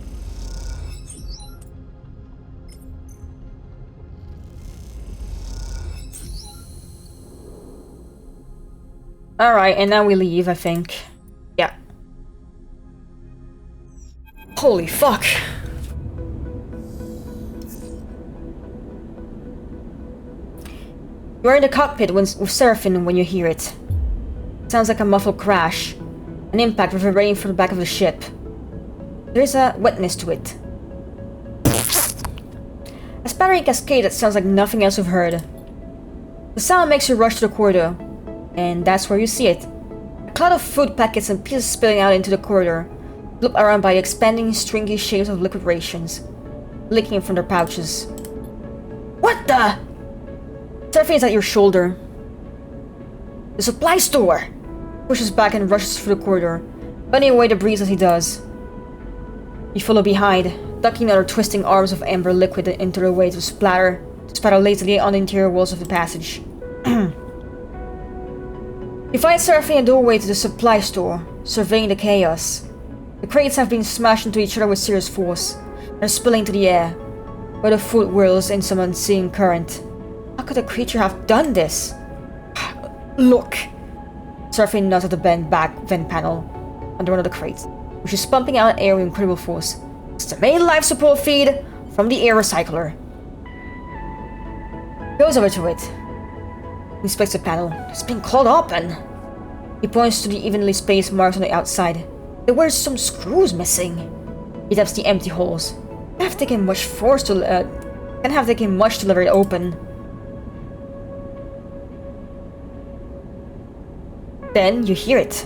Alright, and now we leave, I think. Yeah. Holy fuck. You're in the cockpit with Seraphine when you hear it. It sounds like a muffled crash. An impact reverberating from the back of the ship. There's a wetness to it. A spattering cascade that sounds like nothing else you've heard. The sound makes you rush to the corridor. And that's where you see it. A cloud of food packets and pieces spilling out into the corridor, looped around by expanding stringy shapes of liquid rations, leaking from their pouches. What the? Seraphine is at your shoulder. The supply store! Pushes back and rushes through the corridor, bending away the breeze as he does. You follow behind, ducking under twisting arms of amber liquid into the way to splatter lazily on the interior walls of the passage. You find Seraphine a doorway to the supply store, surveying the chaos. The crates have been smashed into each other with serious force, and are spilling into the air, where the food whirls in some unseen current. How could a creature have done this? Look! Seraphine nods at the back vent panel under one of the crates, which is pumping out air with incredible force. It's the main life support feed from the air recycler. Goes over to it. Inspects the panel. It's been clawed open. He points to the evenly spaced marks on the outside. There were some screws missing. He taps the empty holes. Can't have taken much to lever it open. Then you hear it.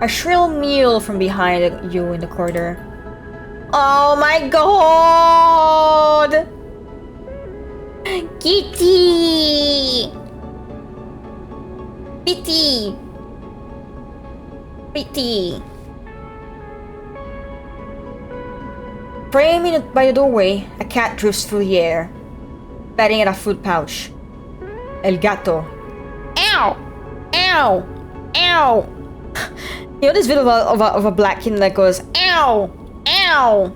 A shrill mew from behind you in the corridor. Oh my god! Kitty! Kitty! Kitty! Framing by the doorway, a cat drifts through the air, batting at a food pouch. El gato. Ow! Ow! Ow! You know this video of a black kitten that goes, ow! Ow!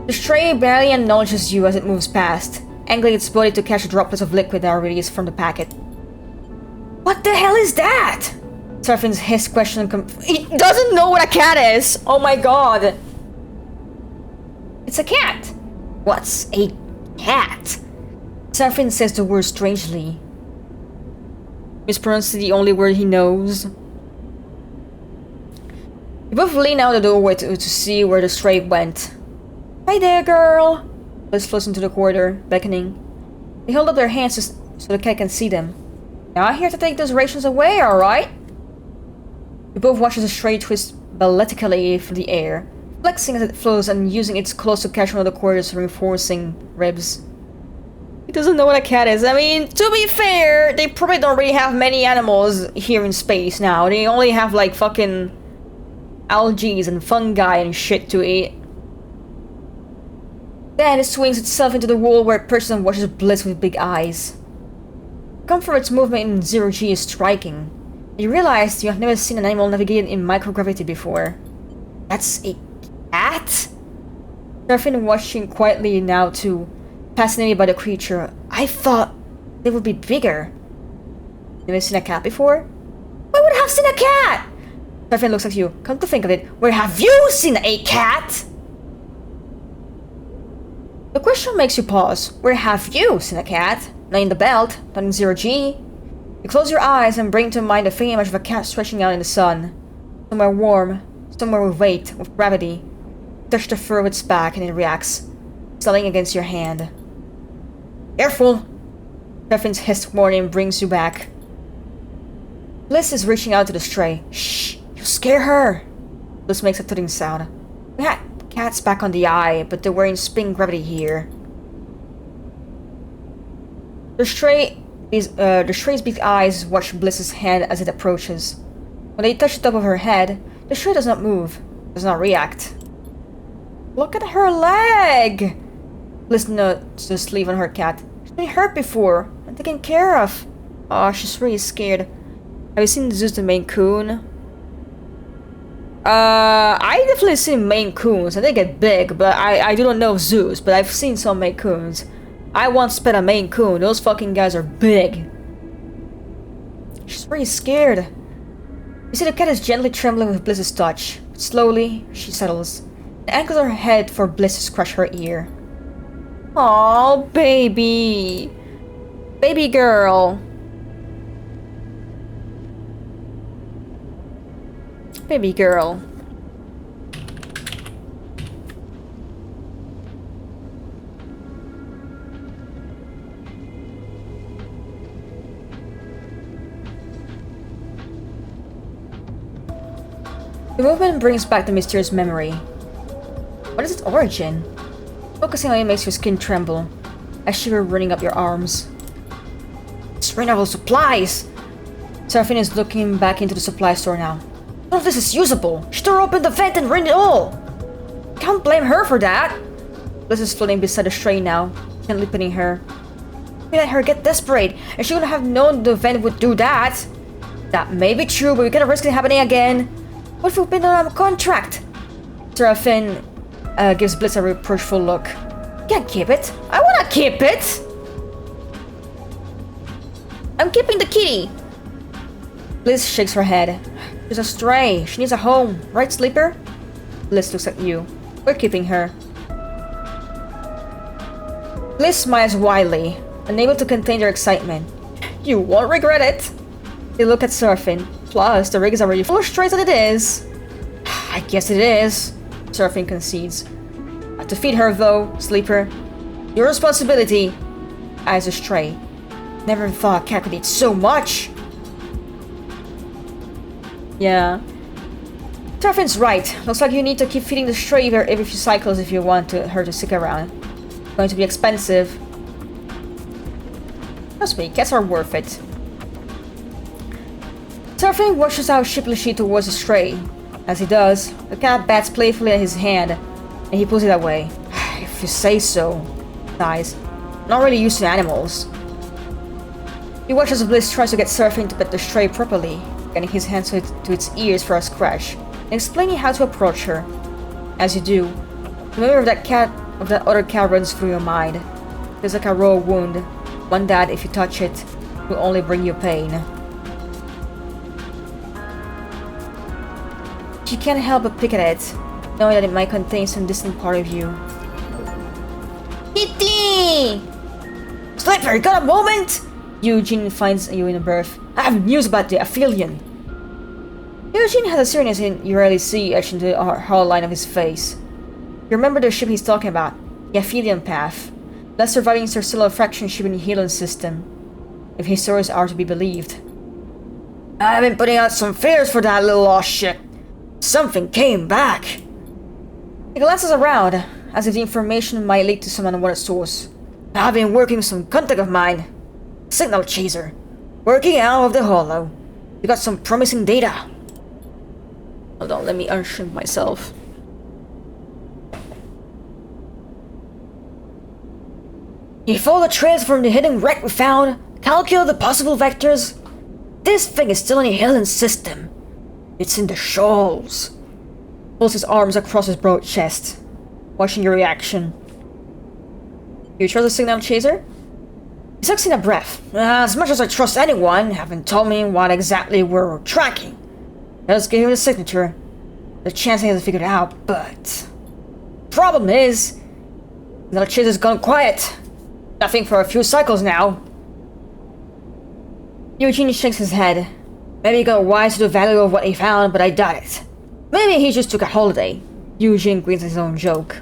The stray barely acknowledges you as it moves past, angling its body to catch the droplets of liquid that are released from the packet. What the hell is that? Seraphine's hiss question he doesn't know what a cat is! Oh my god! It's a cat! What's a cat? Seraphine says the word strangely. Mispronounced the only word he knows. You both lean out the doorway to see where the stray went. Hi there, girl! Bliss floats into the corridor, beckoning. They hold up their hands so the cat can see them. Now I'm here to take those rations away, alright? You both watch as the stray twists balletically through the air, flexing as it flows and using its claws to catch one of the corridor's reinforcing ribs. He doesn't know what a cat is. I mean, to be fair, they probably don't really have many animals here in space now. They only have like fucking algae and fungi and shit to eat. Then it swings itself into the wall where it perches and watches Bliss with big eyes. The comfort of its movement in zero-G is striking. You realize you have never seen an animal navigated in microgravity before. That's a cat? Seraphine watching quietly now too, fascinated by the creature. I thought they would be bigger. Never seen a cat before? Why would I have seen a cat? Seraphine looks at you. Come to think of it, where have you seen a cat? The question makes you pause. Where have you seen a cat? Not in the belt, not in zero-G. You close your eyes and bring to mind the faint image of a cat stretching out in the sun. Somewhere warm, somewhere with weight, with gravity. You touch the fur of its back and it reacts, settling against your hand. Careful! Seraphine's hissed warning brings you back. Bliss is reaching out to the stray. Shh! You'll scare her! Bliss makes a thudding sound. We had cats back on the eye, but they're wearing spin gravity here. The stray's big eyes watch Bliss's hand as it approaches. When they touch the top of her head, the stray does not move, does not react. Look at her leg! Bliss nods the sleeve on her cat. She's been hurt before, and taken care of. Oh, she's really scared. Have you seen Zeus the Maine Coon? I definitely seen Maine Coons, and they get big, but I do not know Zeus, but I've seen some Maine Coons. I once pet a Maine Coon. Those fucking guys are big. She's really scared. You see the cat is gently trembling with Bliss's touch. But slowly, she settles and angles her head for Bliss to scratch her ear. Aww, baby. Baby girl. Baby girl. The movement brings back the mysterious memory. What is its origin? Focusing on it makes your skin tremble, as shiver running up your arms. It's running out of supplies! Seraphine is looking back into the supply store now. None of this is usable! She tore open the vent and ruined it all! Can't blame her for that! Bliss is floating beside the stray now, gently pinning her. We let her get desperate, and she would have known the vent would do that! That may be true, but we can't risk it happening again! What if we've been on a contract? Seraphine gives Bliss a reproachful look. You can't keep it! I wanna keep it! I'm keeping the kitty! Bliss shakes her head. She's a stray. She needs a home. Right, Sleeper? Bliss looks at you. We're keeping her. Bliss smiles widely, unable to contain their excitement. You won't regret it. They look at Seraphine. Plus, the rig is already full of strays as it is. I guess it is, Seraphine concedes. Not to feed her, though, Sleeper. Your responsibility as a stray. Never thought a cat could eat so much. Yeah. Seraphine's right. Looks like you need to keep feeding the stray every few cycles if you want her to stick around. It's going to be expensive. Trust me, cats are worth it. Seraphine washes out sheepishly towards the stray. As he does, the cat bats playfully at his hand, and he pulls it away. If you say so, sighs. Not really used to animals. He watches as Bliss tries to get Seraphine to pet the stray properly, getting his hands to its ears for a scratch, and explaining how to approach her. As you do, the memory of that other cat runs through your mind. It's like a raw wound, one that, if you touch it, will only bring you pain. She can't help but pick at it, knowing that it might contain some distant part of you. Kitty! Slipper, you got a moment? Eugene finds you in a berth. I have news about the Aphelion. Eugene has a seriousness you rarely see etched into the hollow line of his face. You remember the ship he's talking about, the Aphelion Path, last surviving interstellar fraction ship in the Helion system, if his stories are to be believed. I've been putting out some fears for that little lost ship. Something came back. He glances around, as if the information might lead to some unwanted source. I've been working with some contact of mine. Signal chaser. Working out of the hollow. We got some promising data. Hold on, let me unshrink myself. You follow the trails from the hidden wreck we found, calculate the possible vectors. This thing is still in the Helion system. It's in the shoals. Pulls his arms across his broad chest, watching your reaction. You trust the signal chaser? He sucks in a breath. As much as I trust anyone, haven't told me what exactly we're tracking. Just gave him the signature. The chance he hasn't figured it out, but... Problem is... the chaser's gone quiet. Nothing for a few cycles now. Eugene shakes his head. Maybe he got wise to the value of what he found, but I doubt it. Maybe he just took a holiday. Eugene grins at his own joke.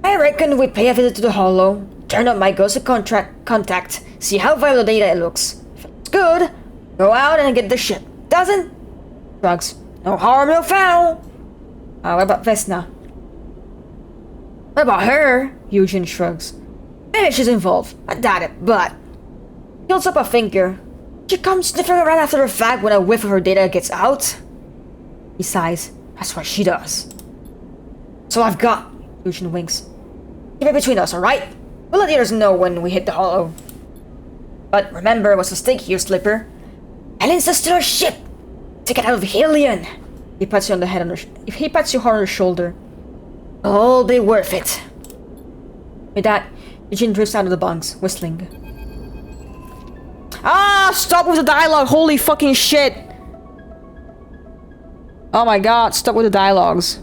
I reckon we pay a visit to the hollow, turn up my ghostly contact, see how vital the data looks. If it's good, go out and get the ship. Doesn't? Shrugs. No harm, no foul. What about Vesna? What about her? Eugene shrugs. Maybe she's involved. I doubt it, but... He holds up a finger. She comes sniffing around after the fact when a whiff of her data gets out. He sighs. That's what she does. So I've got... Eugene winks. Keep it between us, alright? We'll let the others know when we hit the hollow. But remember what's at stake here, Slipper. Helen's a stellar ship! Take it out of Helion! He pats you on the head he pats you hard on the shoulder. All be worth it. With that, Eugene drifts out of the bunks, whistling. Ah! Stop with the dialogue! Holy fucking shit! Oh my god, stop with the dialogues.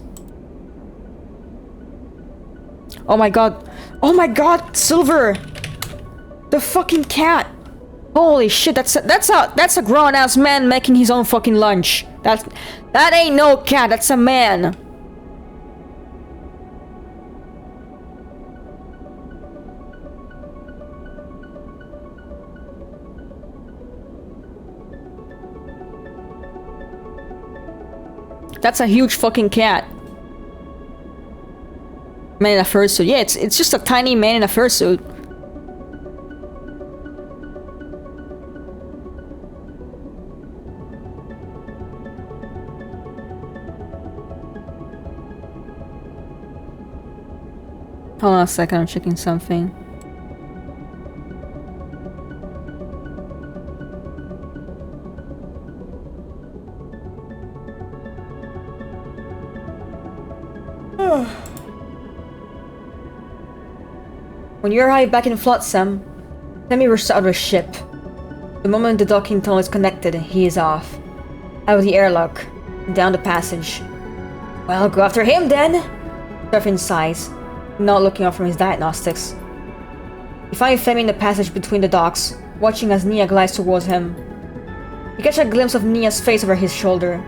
Oh my god. Oh my god, Silver! The fucking cat! Holy shit, that's a grown-ass man making his own fucking lunch. That ain't no cat, that's a man. That's a huge fucking cat. Man in a fursuit. Yeah, it's just a tiny man in a fursuit. Hold on a second, I'm checking something. When you arrive back in Flotsam, Femi rushes out of the ship. The moment the docking tunnel is connected, he is off. Out of the airlock, and down the passage. Well, go after him then! Surfing sighs, not looking up from his diagnostics. You find Femi in the passage between the docks, watching as Nia glides towards him. You catch a glimpse of Nia's face over his shoulder.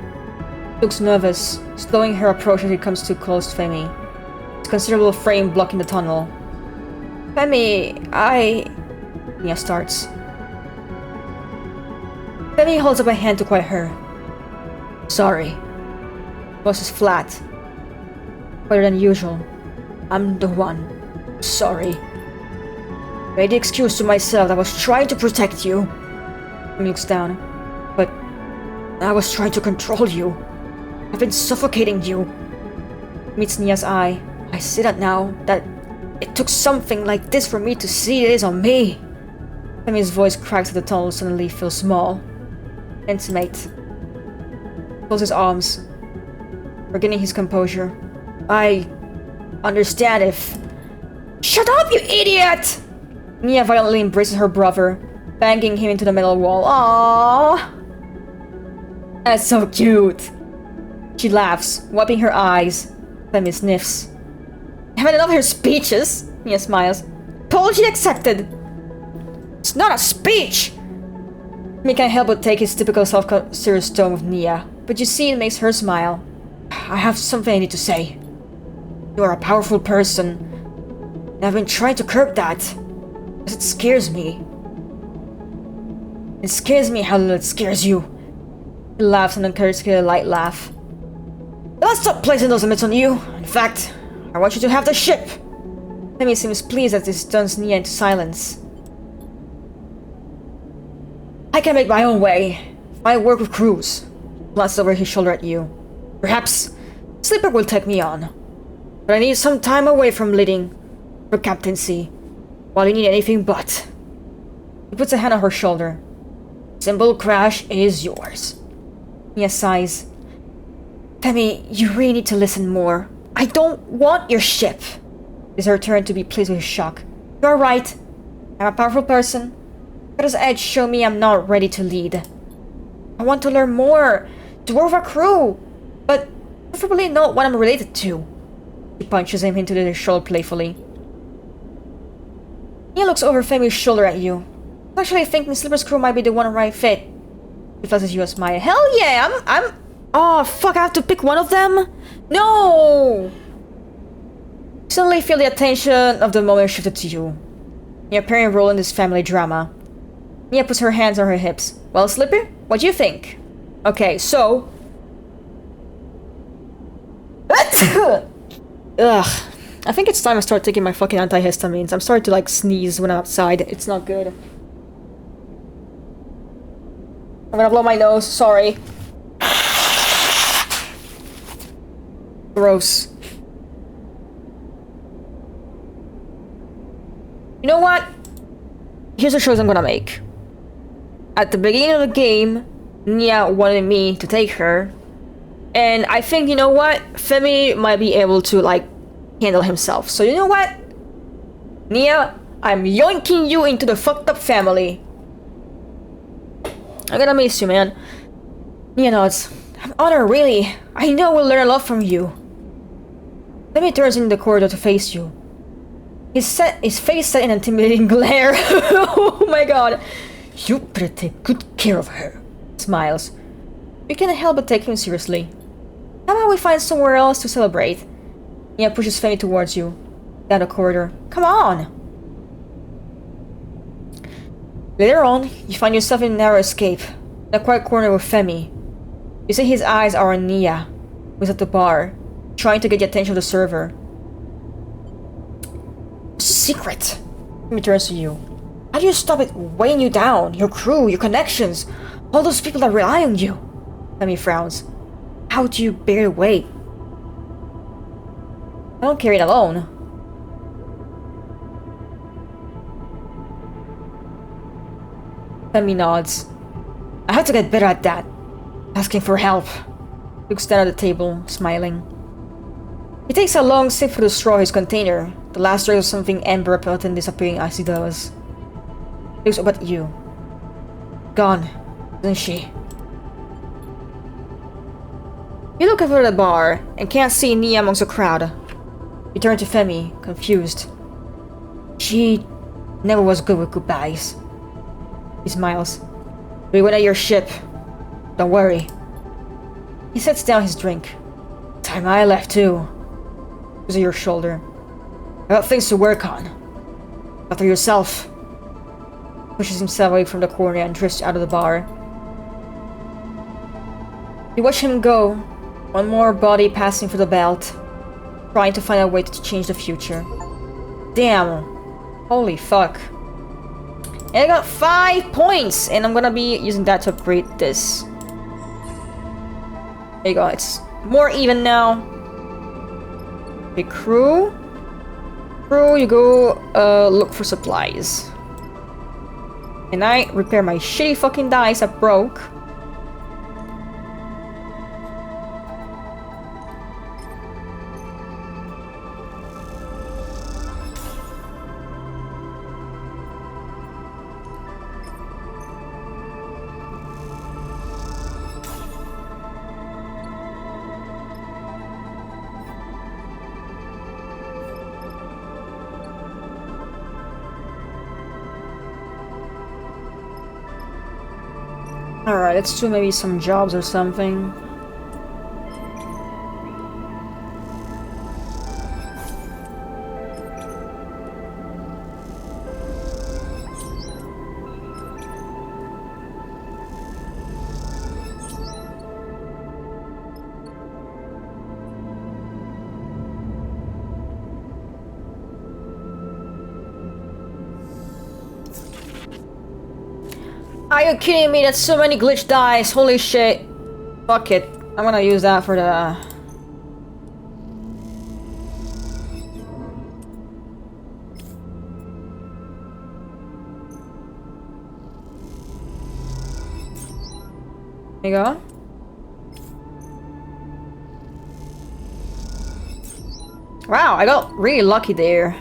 She looks nervous, slowing her approach as he comes too close to Femi. His considerable frame blocking the tunnel. Femi, Nia starts. Femi holds up a hand to quiet her. Sorry. Voice is flat. Quieter than usual. I'm the one. Sorry. Made the excuse to myself that I was trying to protect you. Femi looks down. But I was trying to control you. I've been suffocating you. Meets Nia's eye. I see that now, that it took something like this for me to see it is on me. Femi's voice cracks as the tunnel suddenly feels small. Intimate. Closes his arms, regaining his composure. I understand if... Shut up, you idiot! Nia violently embraces her brother, banging him into the metal wall. Aww! That's so cute! She laughs, wiping her eyes. Femi sniffs. Haven't enough of her speeches, Nia smiles. Apology accepted! It's not a speech! He can't help but take his typical self-serious tone with Nia, but you see it makes her smile. I have something I need to say. You are a powerful person, and I've been trying to curb that, because it scares me. It scares me how little it scares you. He laughs an uncharacteristically light laugh. Let's stop placing those limits on you. In fact, I want you to have the ship. Femi seems pleased as this stuns Nia into silence. I can make my own way. I work with crews. Glances over his shoulder at you. Perhaps Sleeper will take me on. But I need some time away from leading for captaincy. While you need anything but. He puts a hand on her shoulder. Symbol Crash is yours. Nia sighs. Femi, you really need to listen more. I don't want your ship. It's her turn to be pleased with his shock. You're right. I'm a powerful person. But edge show me I'm not ready to lead. I want to learn more. To work with a crew. But preferably not what I'm related to. He punches him into the shoulder playfully. Nia looks over Femi's shoulder at you. I actually think Miss Slipper's crew might be the one right fit. He flashes you a smile. Hell yeah, I'm... Oh, fuck, I have to pick one of them? No! You suddenly feel the attention of the moment shifted to you. You're playing a role in this family drama. Nia puts her hands on her hips. Well, Slipper, what do you think? Okay, so... Ugh. I think it's time I start taking my fucking antihistamines. I'm starting to, like, sneeze when I'm outside. It's not good. I'm gonna blow my nose. Sorry. Gross. You know what? Here's the choice I'm gonna make. At the beginning of the game, Nia wanted me to take her. And I think, you know what? Femi might be able to, like, handle himself. So you know what? Nia, I'm yoinking you into the fucked up family. I'm gonna miss you, man. Nia nods. I'm honored, really. I know we'll learn a lot from you. Femi turns in the corridor to face you. His face set in an intimidating glare. Oh my god. You better take good care of her. Smiles. You can't help but take him seriously. How about we find somewhere else to celebrate? Nia pushes Femi towards you. Down the corridor. Come on! Later on, you find yourself in a narrow escape. In a quiet corner with Femi. You see his eyes are on Nia. who's at the bar, trying to get the attention of the server. Secret! He turns to you. How do you stop it weighing you down? Your crew, your connections, all those people that rely on you. Femi frowns. How do you bear the weight? I don't carry it alone. Femi nods. I have to get better at that. Asking for help. Looks down at the table, smiling. He takes a long sip for the straw his container, the last drag of something amber repellent disappearing as he does. He looks up at you. Gone, isn't she? You look over the bar and can't see Nia amongst the crowd. You turn to Femi, confused. She never was good with goodbyes. He smiles. We went at your ship. Don't worry. He sets down his drink. Time I left too. Goes to your shoulder. I got things to work on. After yourself. Pushes himself away from the corner and drifts out of the bar. You watch him go. One more body passing through the belt. Trying to find a way to change the future. Damn. Holy fuck. And I got 5 points! And I'm gonna be using that to upgrade this. There you go, it's more even now. Okay, crew. Crew, you go look for supplies. And I repair my shitty fucking dice that broke. Alright, let's do maybe some jobs or something. Are you kidding me? That's so many glitch dice. Holy shit. Fuck it. I'm gonna use that for the... There you go. Wow, I got really lucky there.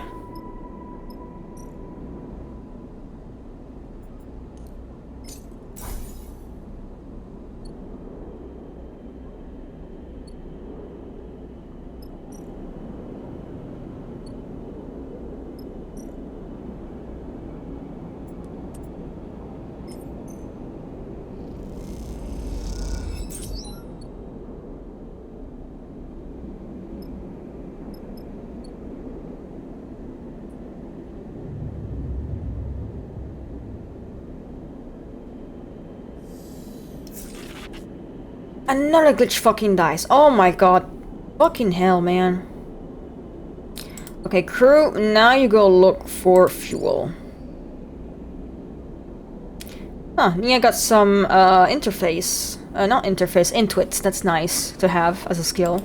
Another glitch fucking dice. Oh my god. Fucking hell, man. Okay, crew, now you go look for fuel. Huh, Nia got some interface. Not interface, intuit. That's nice to have as a skill.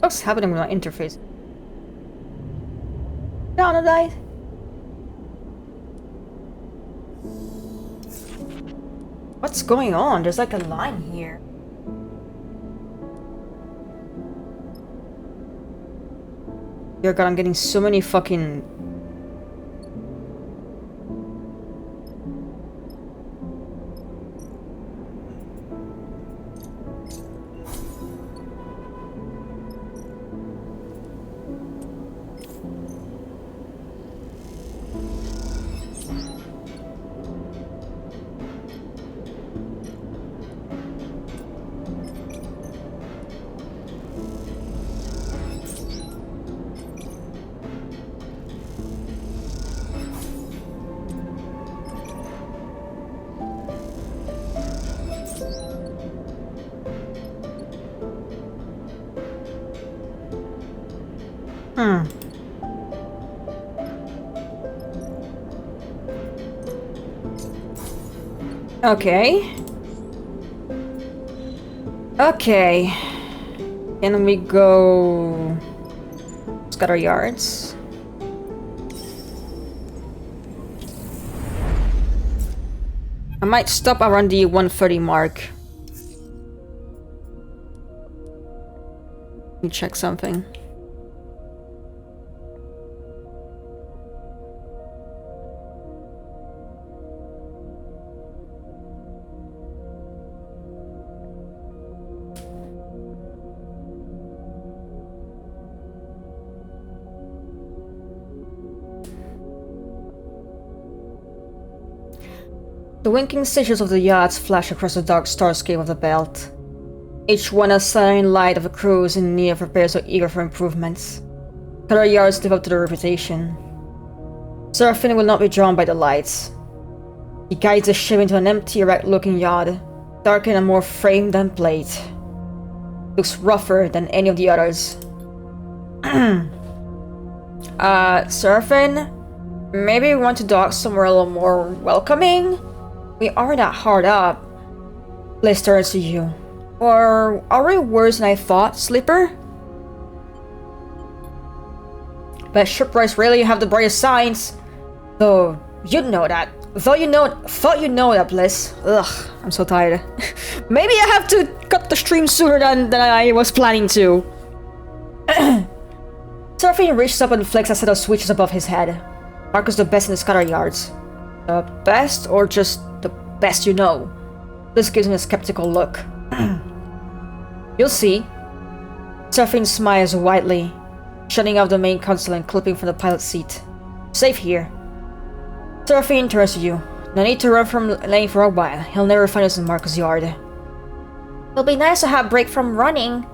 What's happening with my interface? Down a dice. What's going on? There's like a line here. Dear God, I'm getting so many fucking Okay. Okay. Can we go... Scatter yards? I might stop around the 130 mark. Let me check something. The winking stitches of the yachts flash across the dark starscape of the belt. Each one a silent light of a cruise in need of repairs or eager for improvements. Cutter yards live up to their reputation. Serafin will not be drawn by the lights. He guides the ship into an empty, erect-looking yacht, darker and more frame than plate. Looks rougher than any of the others. Serafin? Maybe we want to dock somewhere a little more welcoming? We aren't that hard up. Bliss turns to you. Or are we worse than I thought, Sleeper? But shipwrights rarely have the brightest signs. Though you know that. Thought you know that, Bliss. Ugh, I'm so tired. Maybe I have to cut the stream sooner than I was planning to. Surfing reaches up and flicks a set of switches above his head. Marcus the best in the scatter yards. The best or just the best you know? This gives him a skeptical look. You'll see. Surfing smiles widely, shutting off the main console and clipping from the pilot's seat. Safe here. Surfing turns to you. No need to run from Lane for a while. He'll never find us in Marcus' yard. It'll be nice to have a break from running.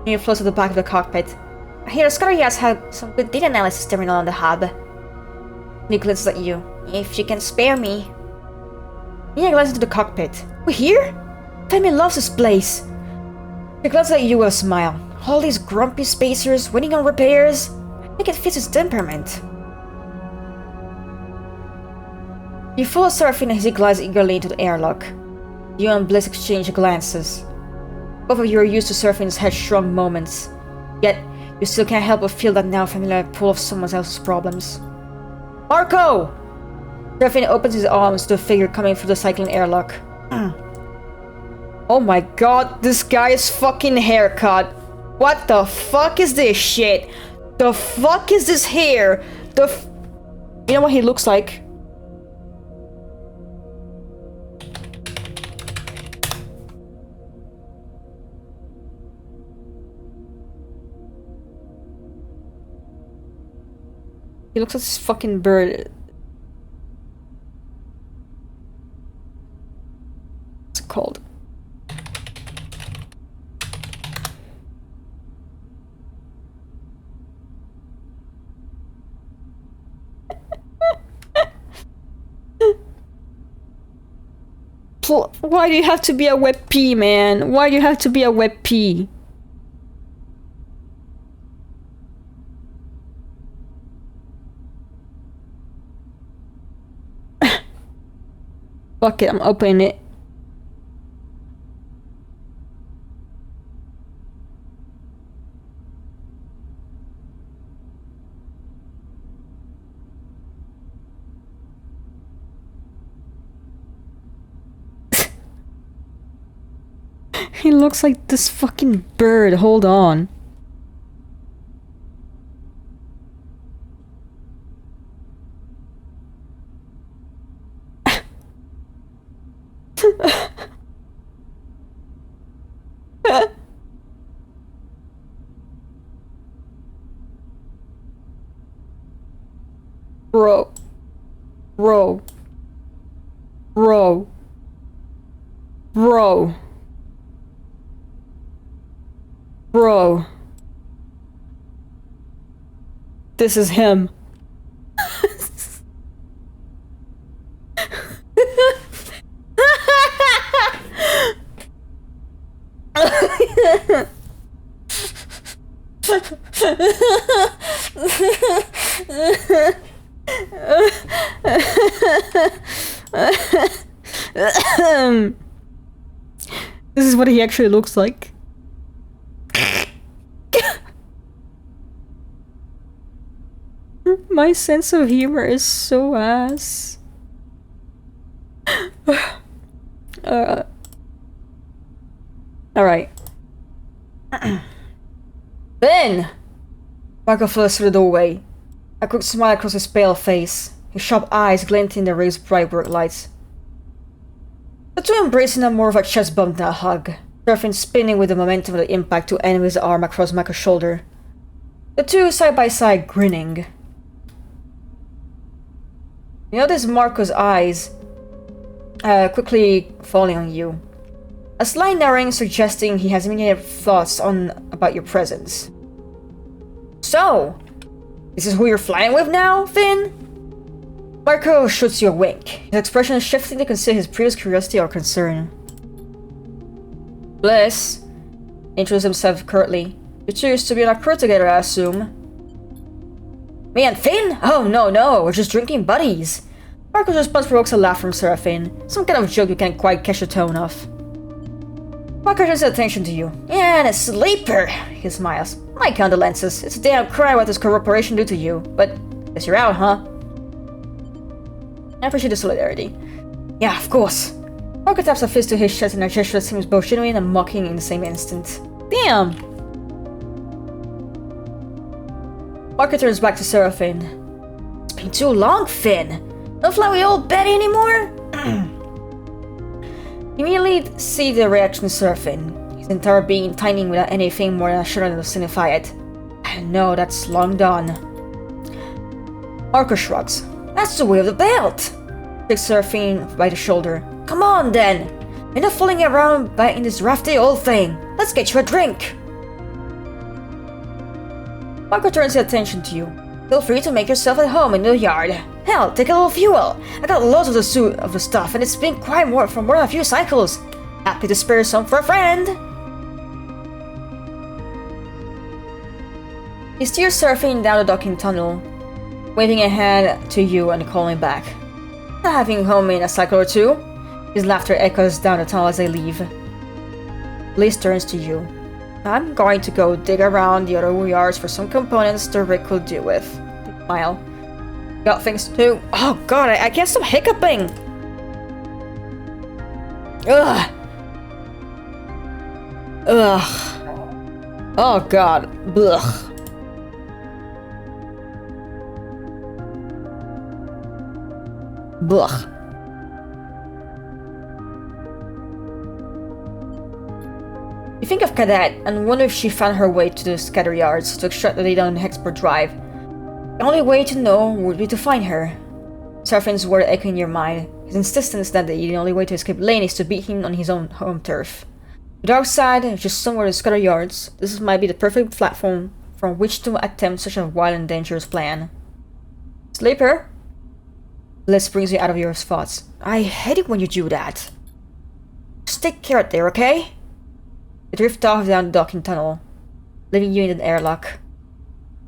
He floats to the back of the cockpit. I hear the scatter yards have some good data analysis terminal on the hub. He glances at you. If you can spare me. Nia glances into the cockpit. We here? Femi loves this place. He glances at you with a smile. All these grumpy spacers waiting on repairs. I think it fits his temperament. You follow Serafin as he glides eagerly into the airlock. You and Bliss exchange glances. Both of you are used to Serafin's headstrong moments. Yet, you still can't help but feel that now familiar pull of someone else's problems. Marco! Serafin opens his arms to a figure coming through the cycling airlock. Oh my god, this guy's fucking haircut. What the fuck is this shit? The fuck is this hair? You know what he looks like? He looks like this fucking bird. What's it called? Why do you have to be a web P, man? Why do you have to be a web P? Fuck it, I'm opening it. He looks like this fucking bird. Hold on. Bro. Bro. Bro. Bro. Bro. This is him. This is what he actually looks like. My sense of humor is so ass. Alright. Ben! Marco flows through the doorway. A quick smile across his pale face, his sharp eyes glinting in the raised bright work lights. The two embracing a more of a chest bump than a hug, Serafin spinning with the momentum of the impact to end with his arm across Marco's shoulder. The two side by side grinning. You notice Marco's eyes quickly falling on you. A slight narrowing suggesting he has many thoughts about your presence. So, this is who you're flying with now, Finn? Marco shoots you a wink, his expression shifting to conceal his previous curiosity or concern. Bliss introduced himself curtly. You two used to be on a crew together, I assume. Me and Finn? Oh, no, we're just drinking buddies. Marco's response provokes a laugh from Serafin, some kind of joke you can't quite catch the tone of. Marco turns his attention to you. Yeah, and a sleeper, he smiles. My condolences, it's a damn crime what this corporation do to you, but guess you're out, huh? I appreciate the solidarity. Yeah, of course. Marco taps a fist to his chest in a gesture that seems both genuine and mocking in the same instant. Damn! Marco turns back to Serafin. It's been too long, Finn. Don't fly with old Betty anymore? You immediately see the reaction of Serafin, his entire being tightening without anything more than a shudder to signify it. No, that's long done. Marco shrugs. That's the way of the belt! Takes Serafin by the shoulder. Come on then! You're not fooling around in this drafty old thing. Let's get you a drink! Marco turns his attention to you. Feel free to make yourself at home in the yard. Hell, take a little fuel. I got loads of the stuff, and it's been quite for more than a few cycles. Happy to spare some for a friend. He steers Serafin down the docking tunnel, waving a hand to you and calling back. Not having home in a cycle or two. His laughter echoes down the tunnel as they leave. Bliss turns to you. I'm going to go dig around the other yards for some components the rig could do with. Smile. Got things to do. Oh god, I can't stop hiccuping! Ugh! Oh god. Blech. Blech. You think of Cadet and wonder if she found her way to the scatter yards to extract the data on Hexport Drive. The only way to know would be to find her. Serafin's word echoing in your mind, his insistence that the only way to escape Lane is to beat him on his own home turf. The dark side, just somewhere in the scatter yards, this might be the perfect platform from which to attempt such a wild and dangerous plan. Sleeper? Bliss brings you out of your thoughts. I hate it when you do that. Just take care out there, okay? They drift off down the docking tunnel, leaving you in an airlock.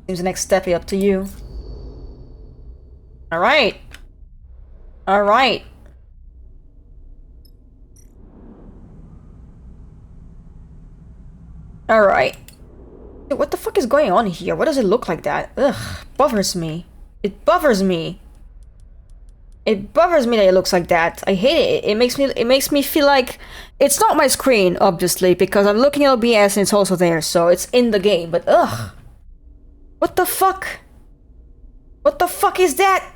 Seems the next step is up to you. Alright. Alright. Alright. What the fuck is going on here? What does it look like that? Ugh, bothers me. It bothers me. It bothers me that it looks like that. I hate it. It makes me feel like it's not my screen, obviously, because I'm looking at OBS and it's also there, so it's in the game. But ugh, what the fuck? What the fuck is that?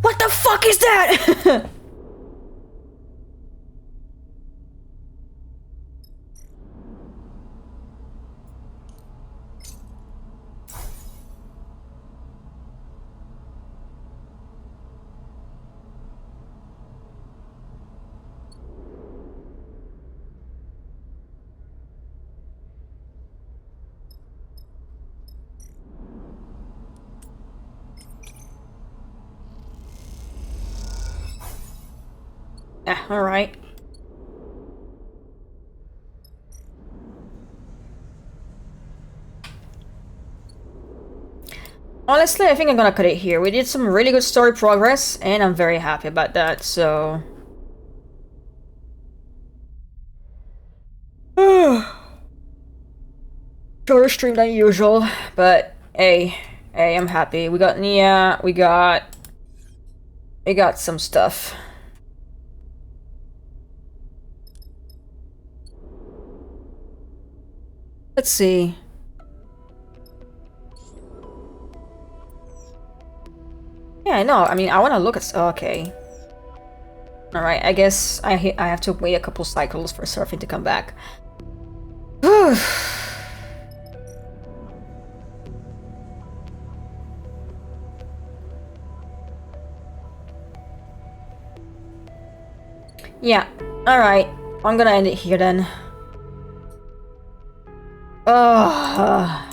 What the fuck is that? Alright. Honestly, I think I'm gonna cut it here. We did some really good story progress, and I'm very happy about that, so Shorter stream than usual, but hey, I'm happy. We got Nia, we got some stuff. Let's see. Yeah, I know. I mean, I want to look at. Okay. All right. I guess I have to wait a couple cycles for surfing to come back. Yeah. All right. I'm gonna end it here then. I'm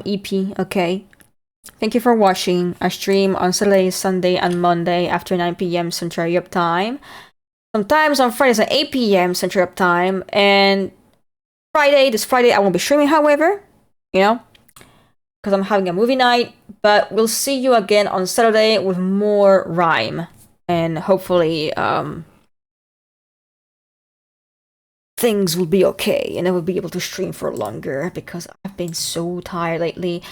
EP. Okay. Thank you for watching. I stream on Saturday, Sunday, and Monday after 9 p.m. Central Europe time. Sometimes on Fridays at 8 p.m. Central Europe time. And this Friday, I won't be streaming, however. You know? Because I'm having a movie night. But we'll see you again on Saturday with more rhyme. And hopefully, things will be okay. And I will be able to stream for longer. Because I've been so tired lately.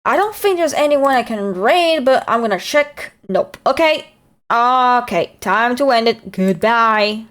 I don't think there's anyone I can raid, but I'm gonna check. Nope. Okay. Okay, time to end it. Goodbye.